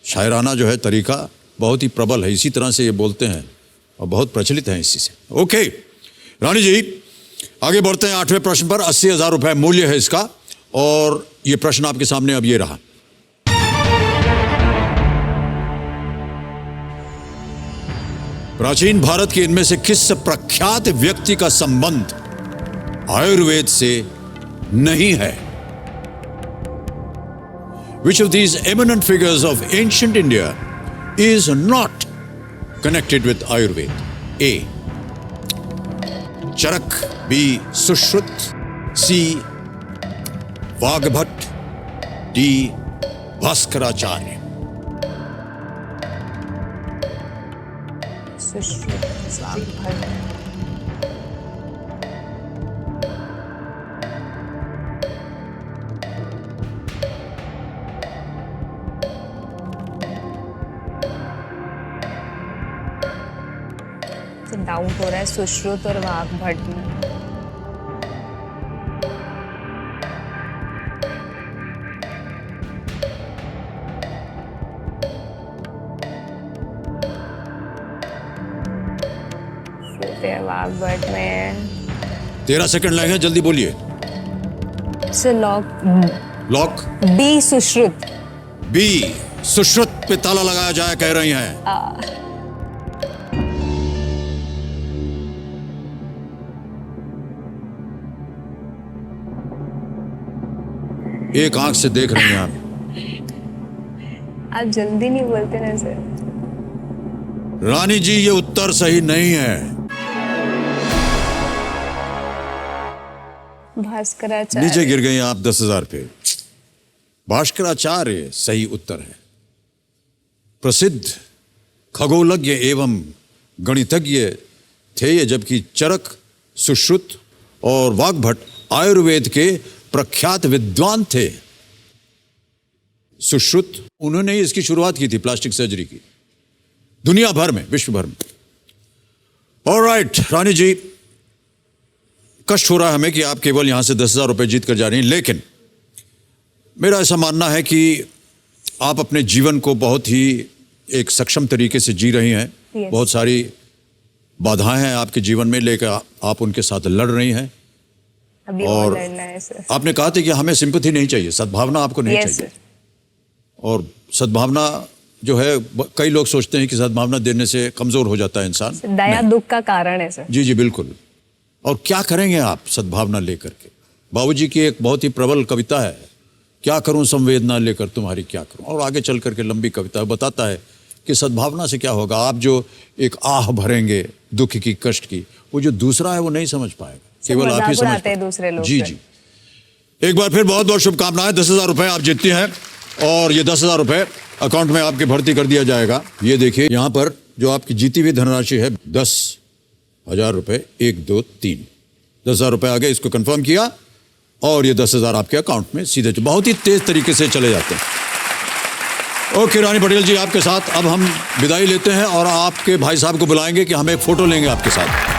S1: शायराना जो है तरीका बहुत ही प्रबल है, इसी तरह से ये बोलते हैं और बहुत प्रचलित हैं इसी से। ओके रानी जी, आगे बढ़ते हैं 8वें प्रश्न पर। 80,000 रुपए मूल्य है इसका, और ये प्रश्न आपके सामने अब ये रहा। प्राचीन भारत के इनमें से किस प्रख्यात व्यक्ति का संबंध आयुर्वेद से नहीं है? Which of these eminent figures of ancient India is not connected with Ayurveda? A. Charak. B. Sushruta. C. Vagbhat. D. Bhaskaracharya.
S9: Doubt हो रहा है सुश्रुत और वाग्भट में। वाग्भट में
S1: 13 सेकंड लगेंगे, जल्दी बोलिए।
S9: Sir
S1: lock.
S9: B Sushruta.
S1: B Sushruta पे ताला लगाया जाए कह रही हैं। एक आंख से देख रही हैं
S9: आप जल्दी नहीं बोलते ना सर।
S1: रानी जी, ये उत्तर सही नहीं है।
S9: भास्कराचार्य।
S1: नीचे गिर गई आप 10,000 पे। भास्कराचार्य सही उत्तर है। प्रसिद्ध खगोलज्ञ एवं गणितज्ञ थे ये, जबकि चरक, सुश्रुत और वाग्भट आयुर्वेद के प्रख्यात विद्वान थे। सुश्रुत, उन्होंने ही इसकी शुरुआत की थी प्लास्टिक सर्जरी की, दुनिया भर में, विश्व भर में। ऑलराइट रानी जी, कष्ट हो रहा है हमें कि आप केवल यहां से 10,000 रुपए जीत कर जा रही हैं, लेकिन मेरा ऐसा मानना है कि आप अपने जीवन को बहुत ही एक सक्षम तरीके से जी रही हैं। बहुत सारी बाधाएं हैं आपके जीवन में, लेकर आप उनके साथ लड़ रही हैं।
S9: अभी
S1: और
S9: लड़ना है सर।
S1: आपने कहा था कि हमें सिंपैथी नहीं चाहिए, सद्भावना आपको नहीं चाहिए।
S9: सर।
S1: और सद्भावना जो है, कई लोग सोचते हैं कि सद्भावना देने से कमजोर हो जाता है इंसान।
S9: दया दुख का कारण है सर।
S1: जी जी बिल्कुल। और क्या करेंगे आप सद्भावना लेकर के? बाबूजी की एक बहुत ही प्रबल कविता है, क्या करूं संवेदना लेकर तुम्हारी क्या करूं, और आगे चल करके लंबी कविता बताता है कि सद्भावना से क्या होगा। आप जो एक आह भरेंगे दुख की, कष्ट की, वो जो दूसरा है वो नहीं समझ पाएगा, केवल आप ही समझ पाएंगे।
S9: दूसरे लोग।
S1: जी जी। एक बार फिर बहुत बहुत शुभकामनाएं। 10,000 रुपए आप जीतती हैं और ये 10,000 रुपए अकाउंट में आपके भर्ती कर दिया जाएगा। ये देखिए यहाँ पर जो आपकी जीती हुई धनराशि है 10,000 रुपए, 1 2 3 10,000 रुपए आ गए, इसको कंफर्म किया और ये 10,000 आपके अकाउंट में सीधे बहुत ही तेज तरीके से चले जाते हैं। ओके रानी पटेल जी, आपके साथ अब हम विदाई लेते हैं और आपके भाई साहब को बुलाएंगे कि हम एक फोटो लेंगे आपके साथ।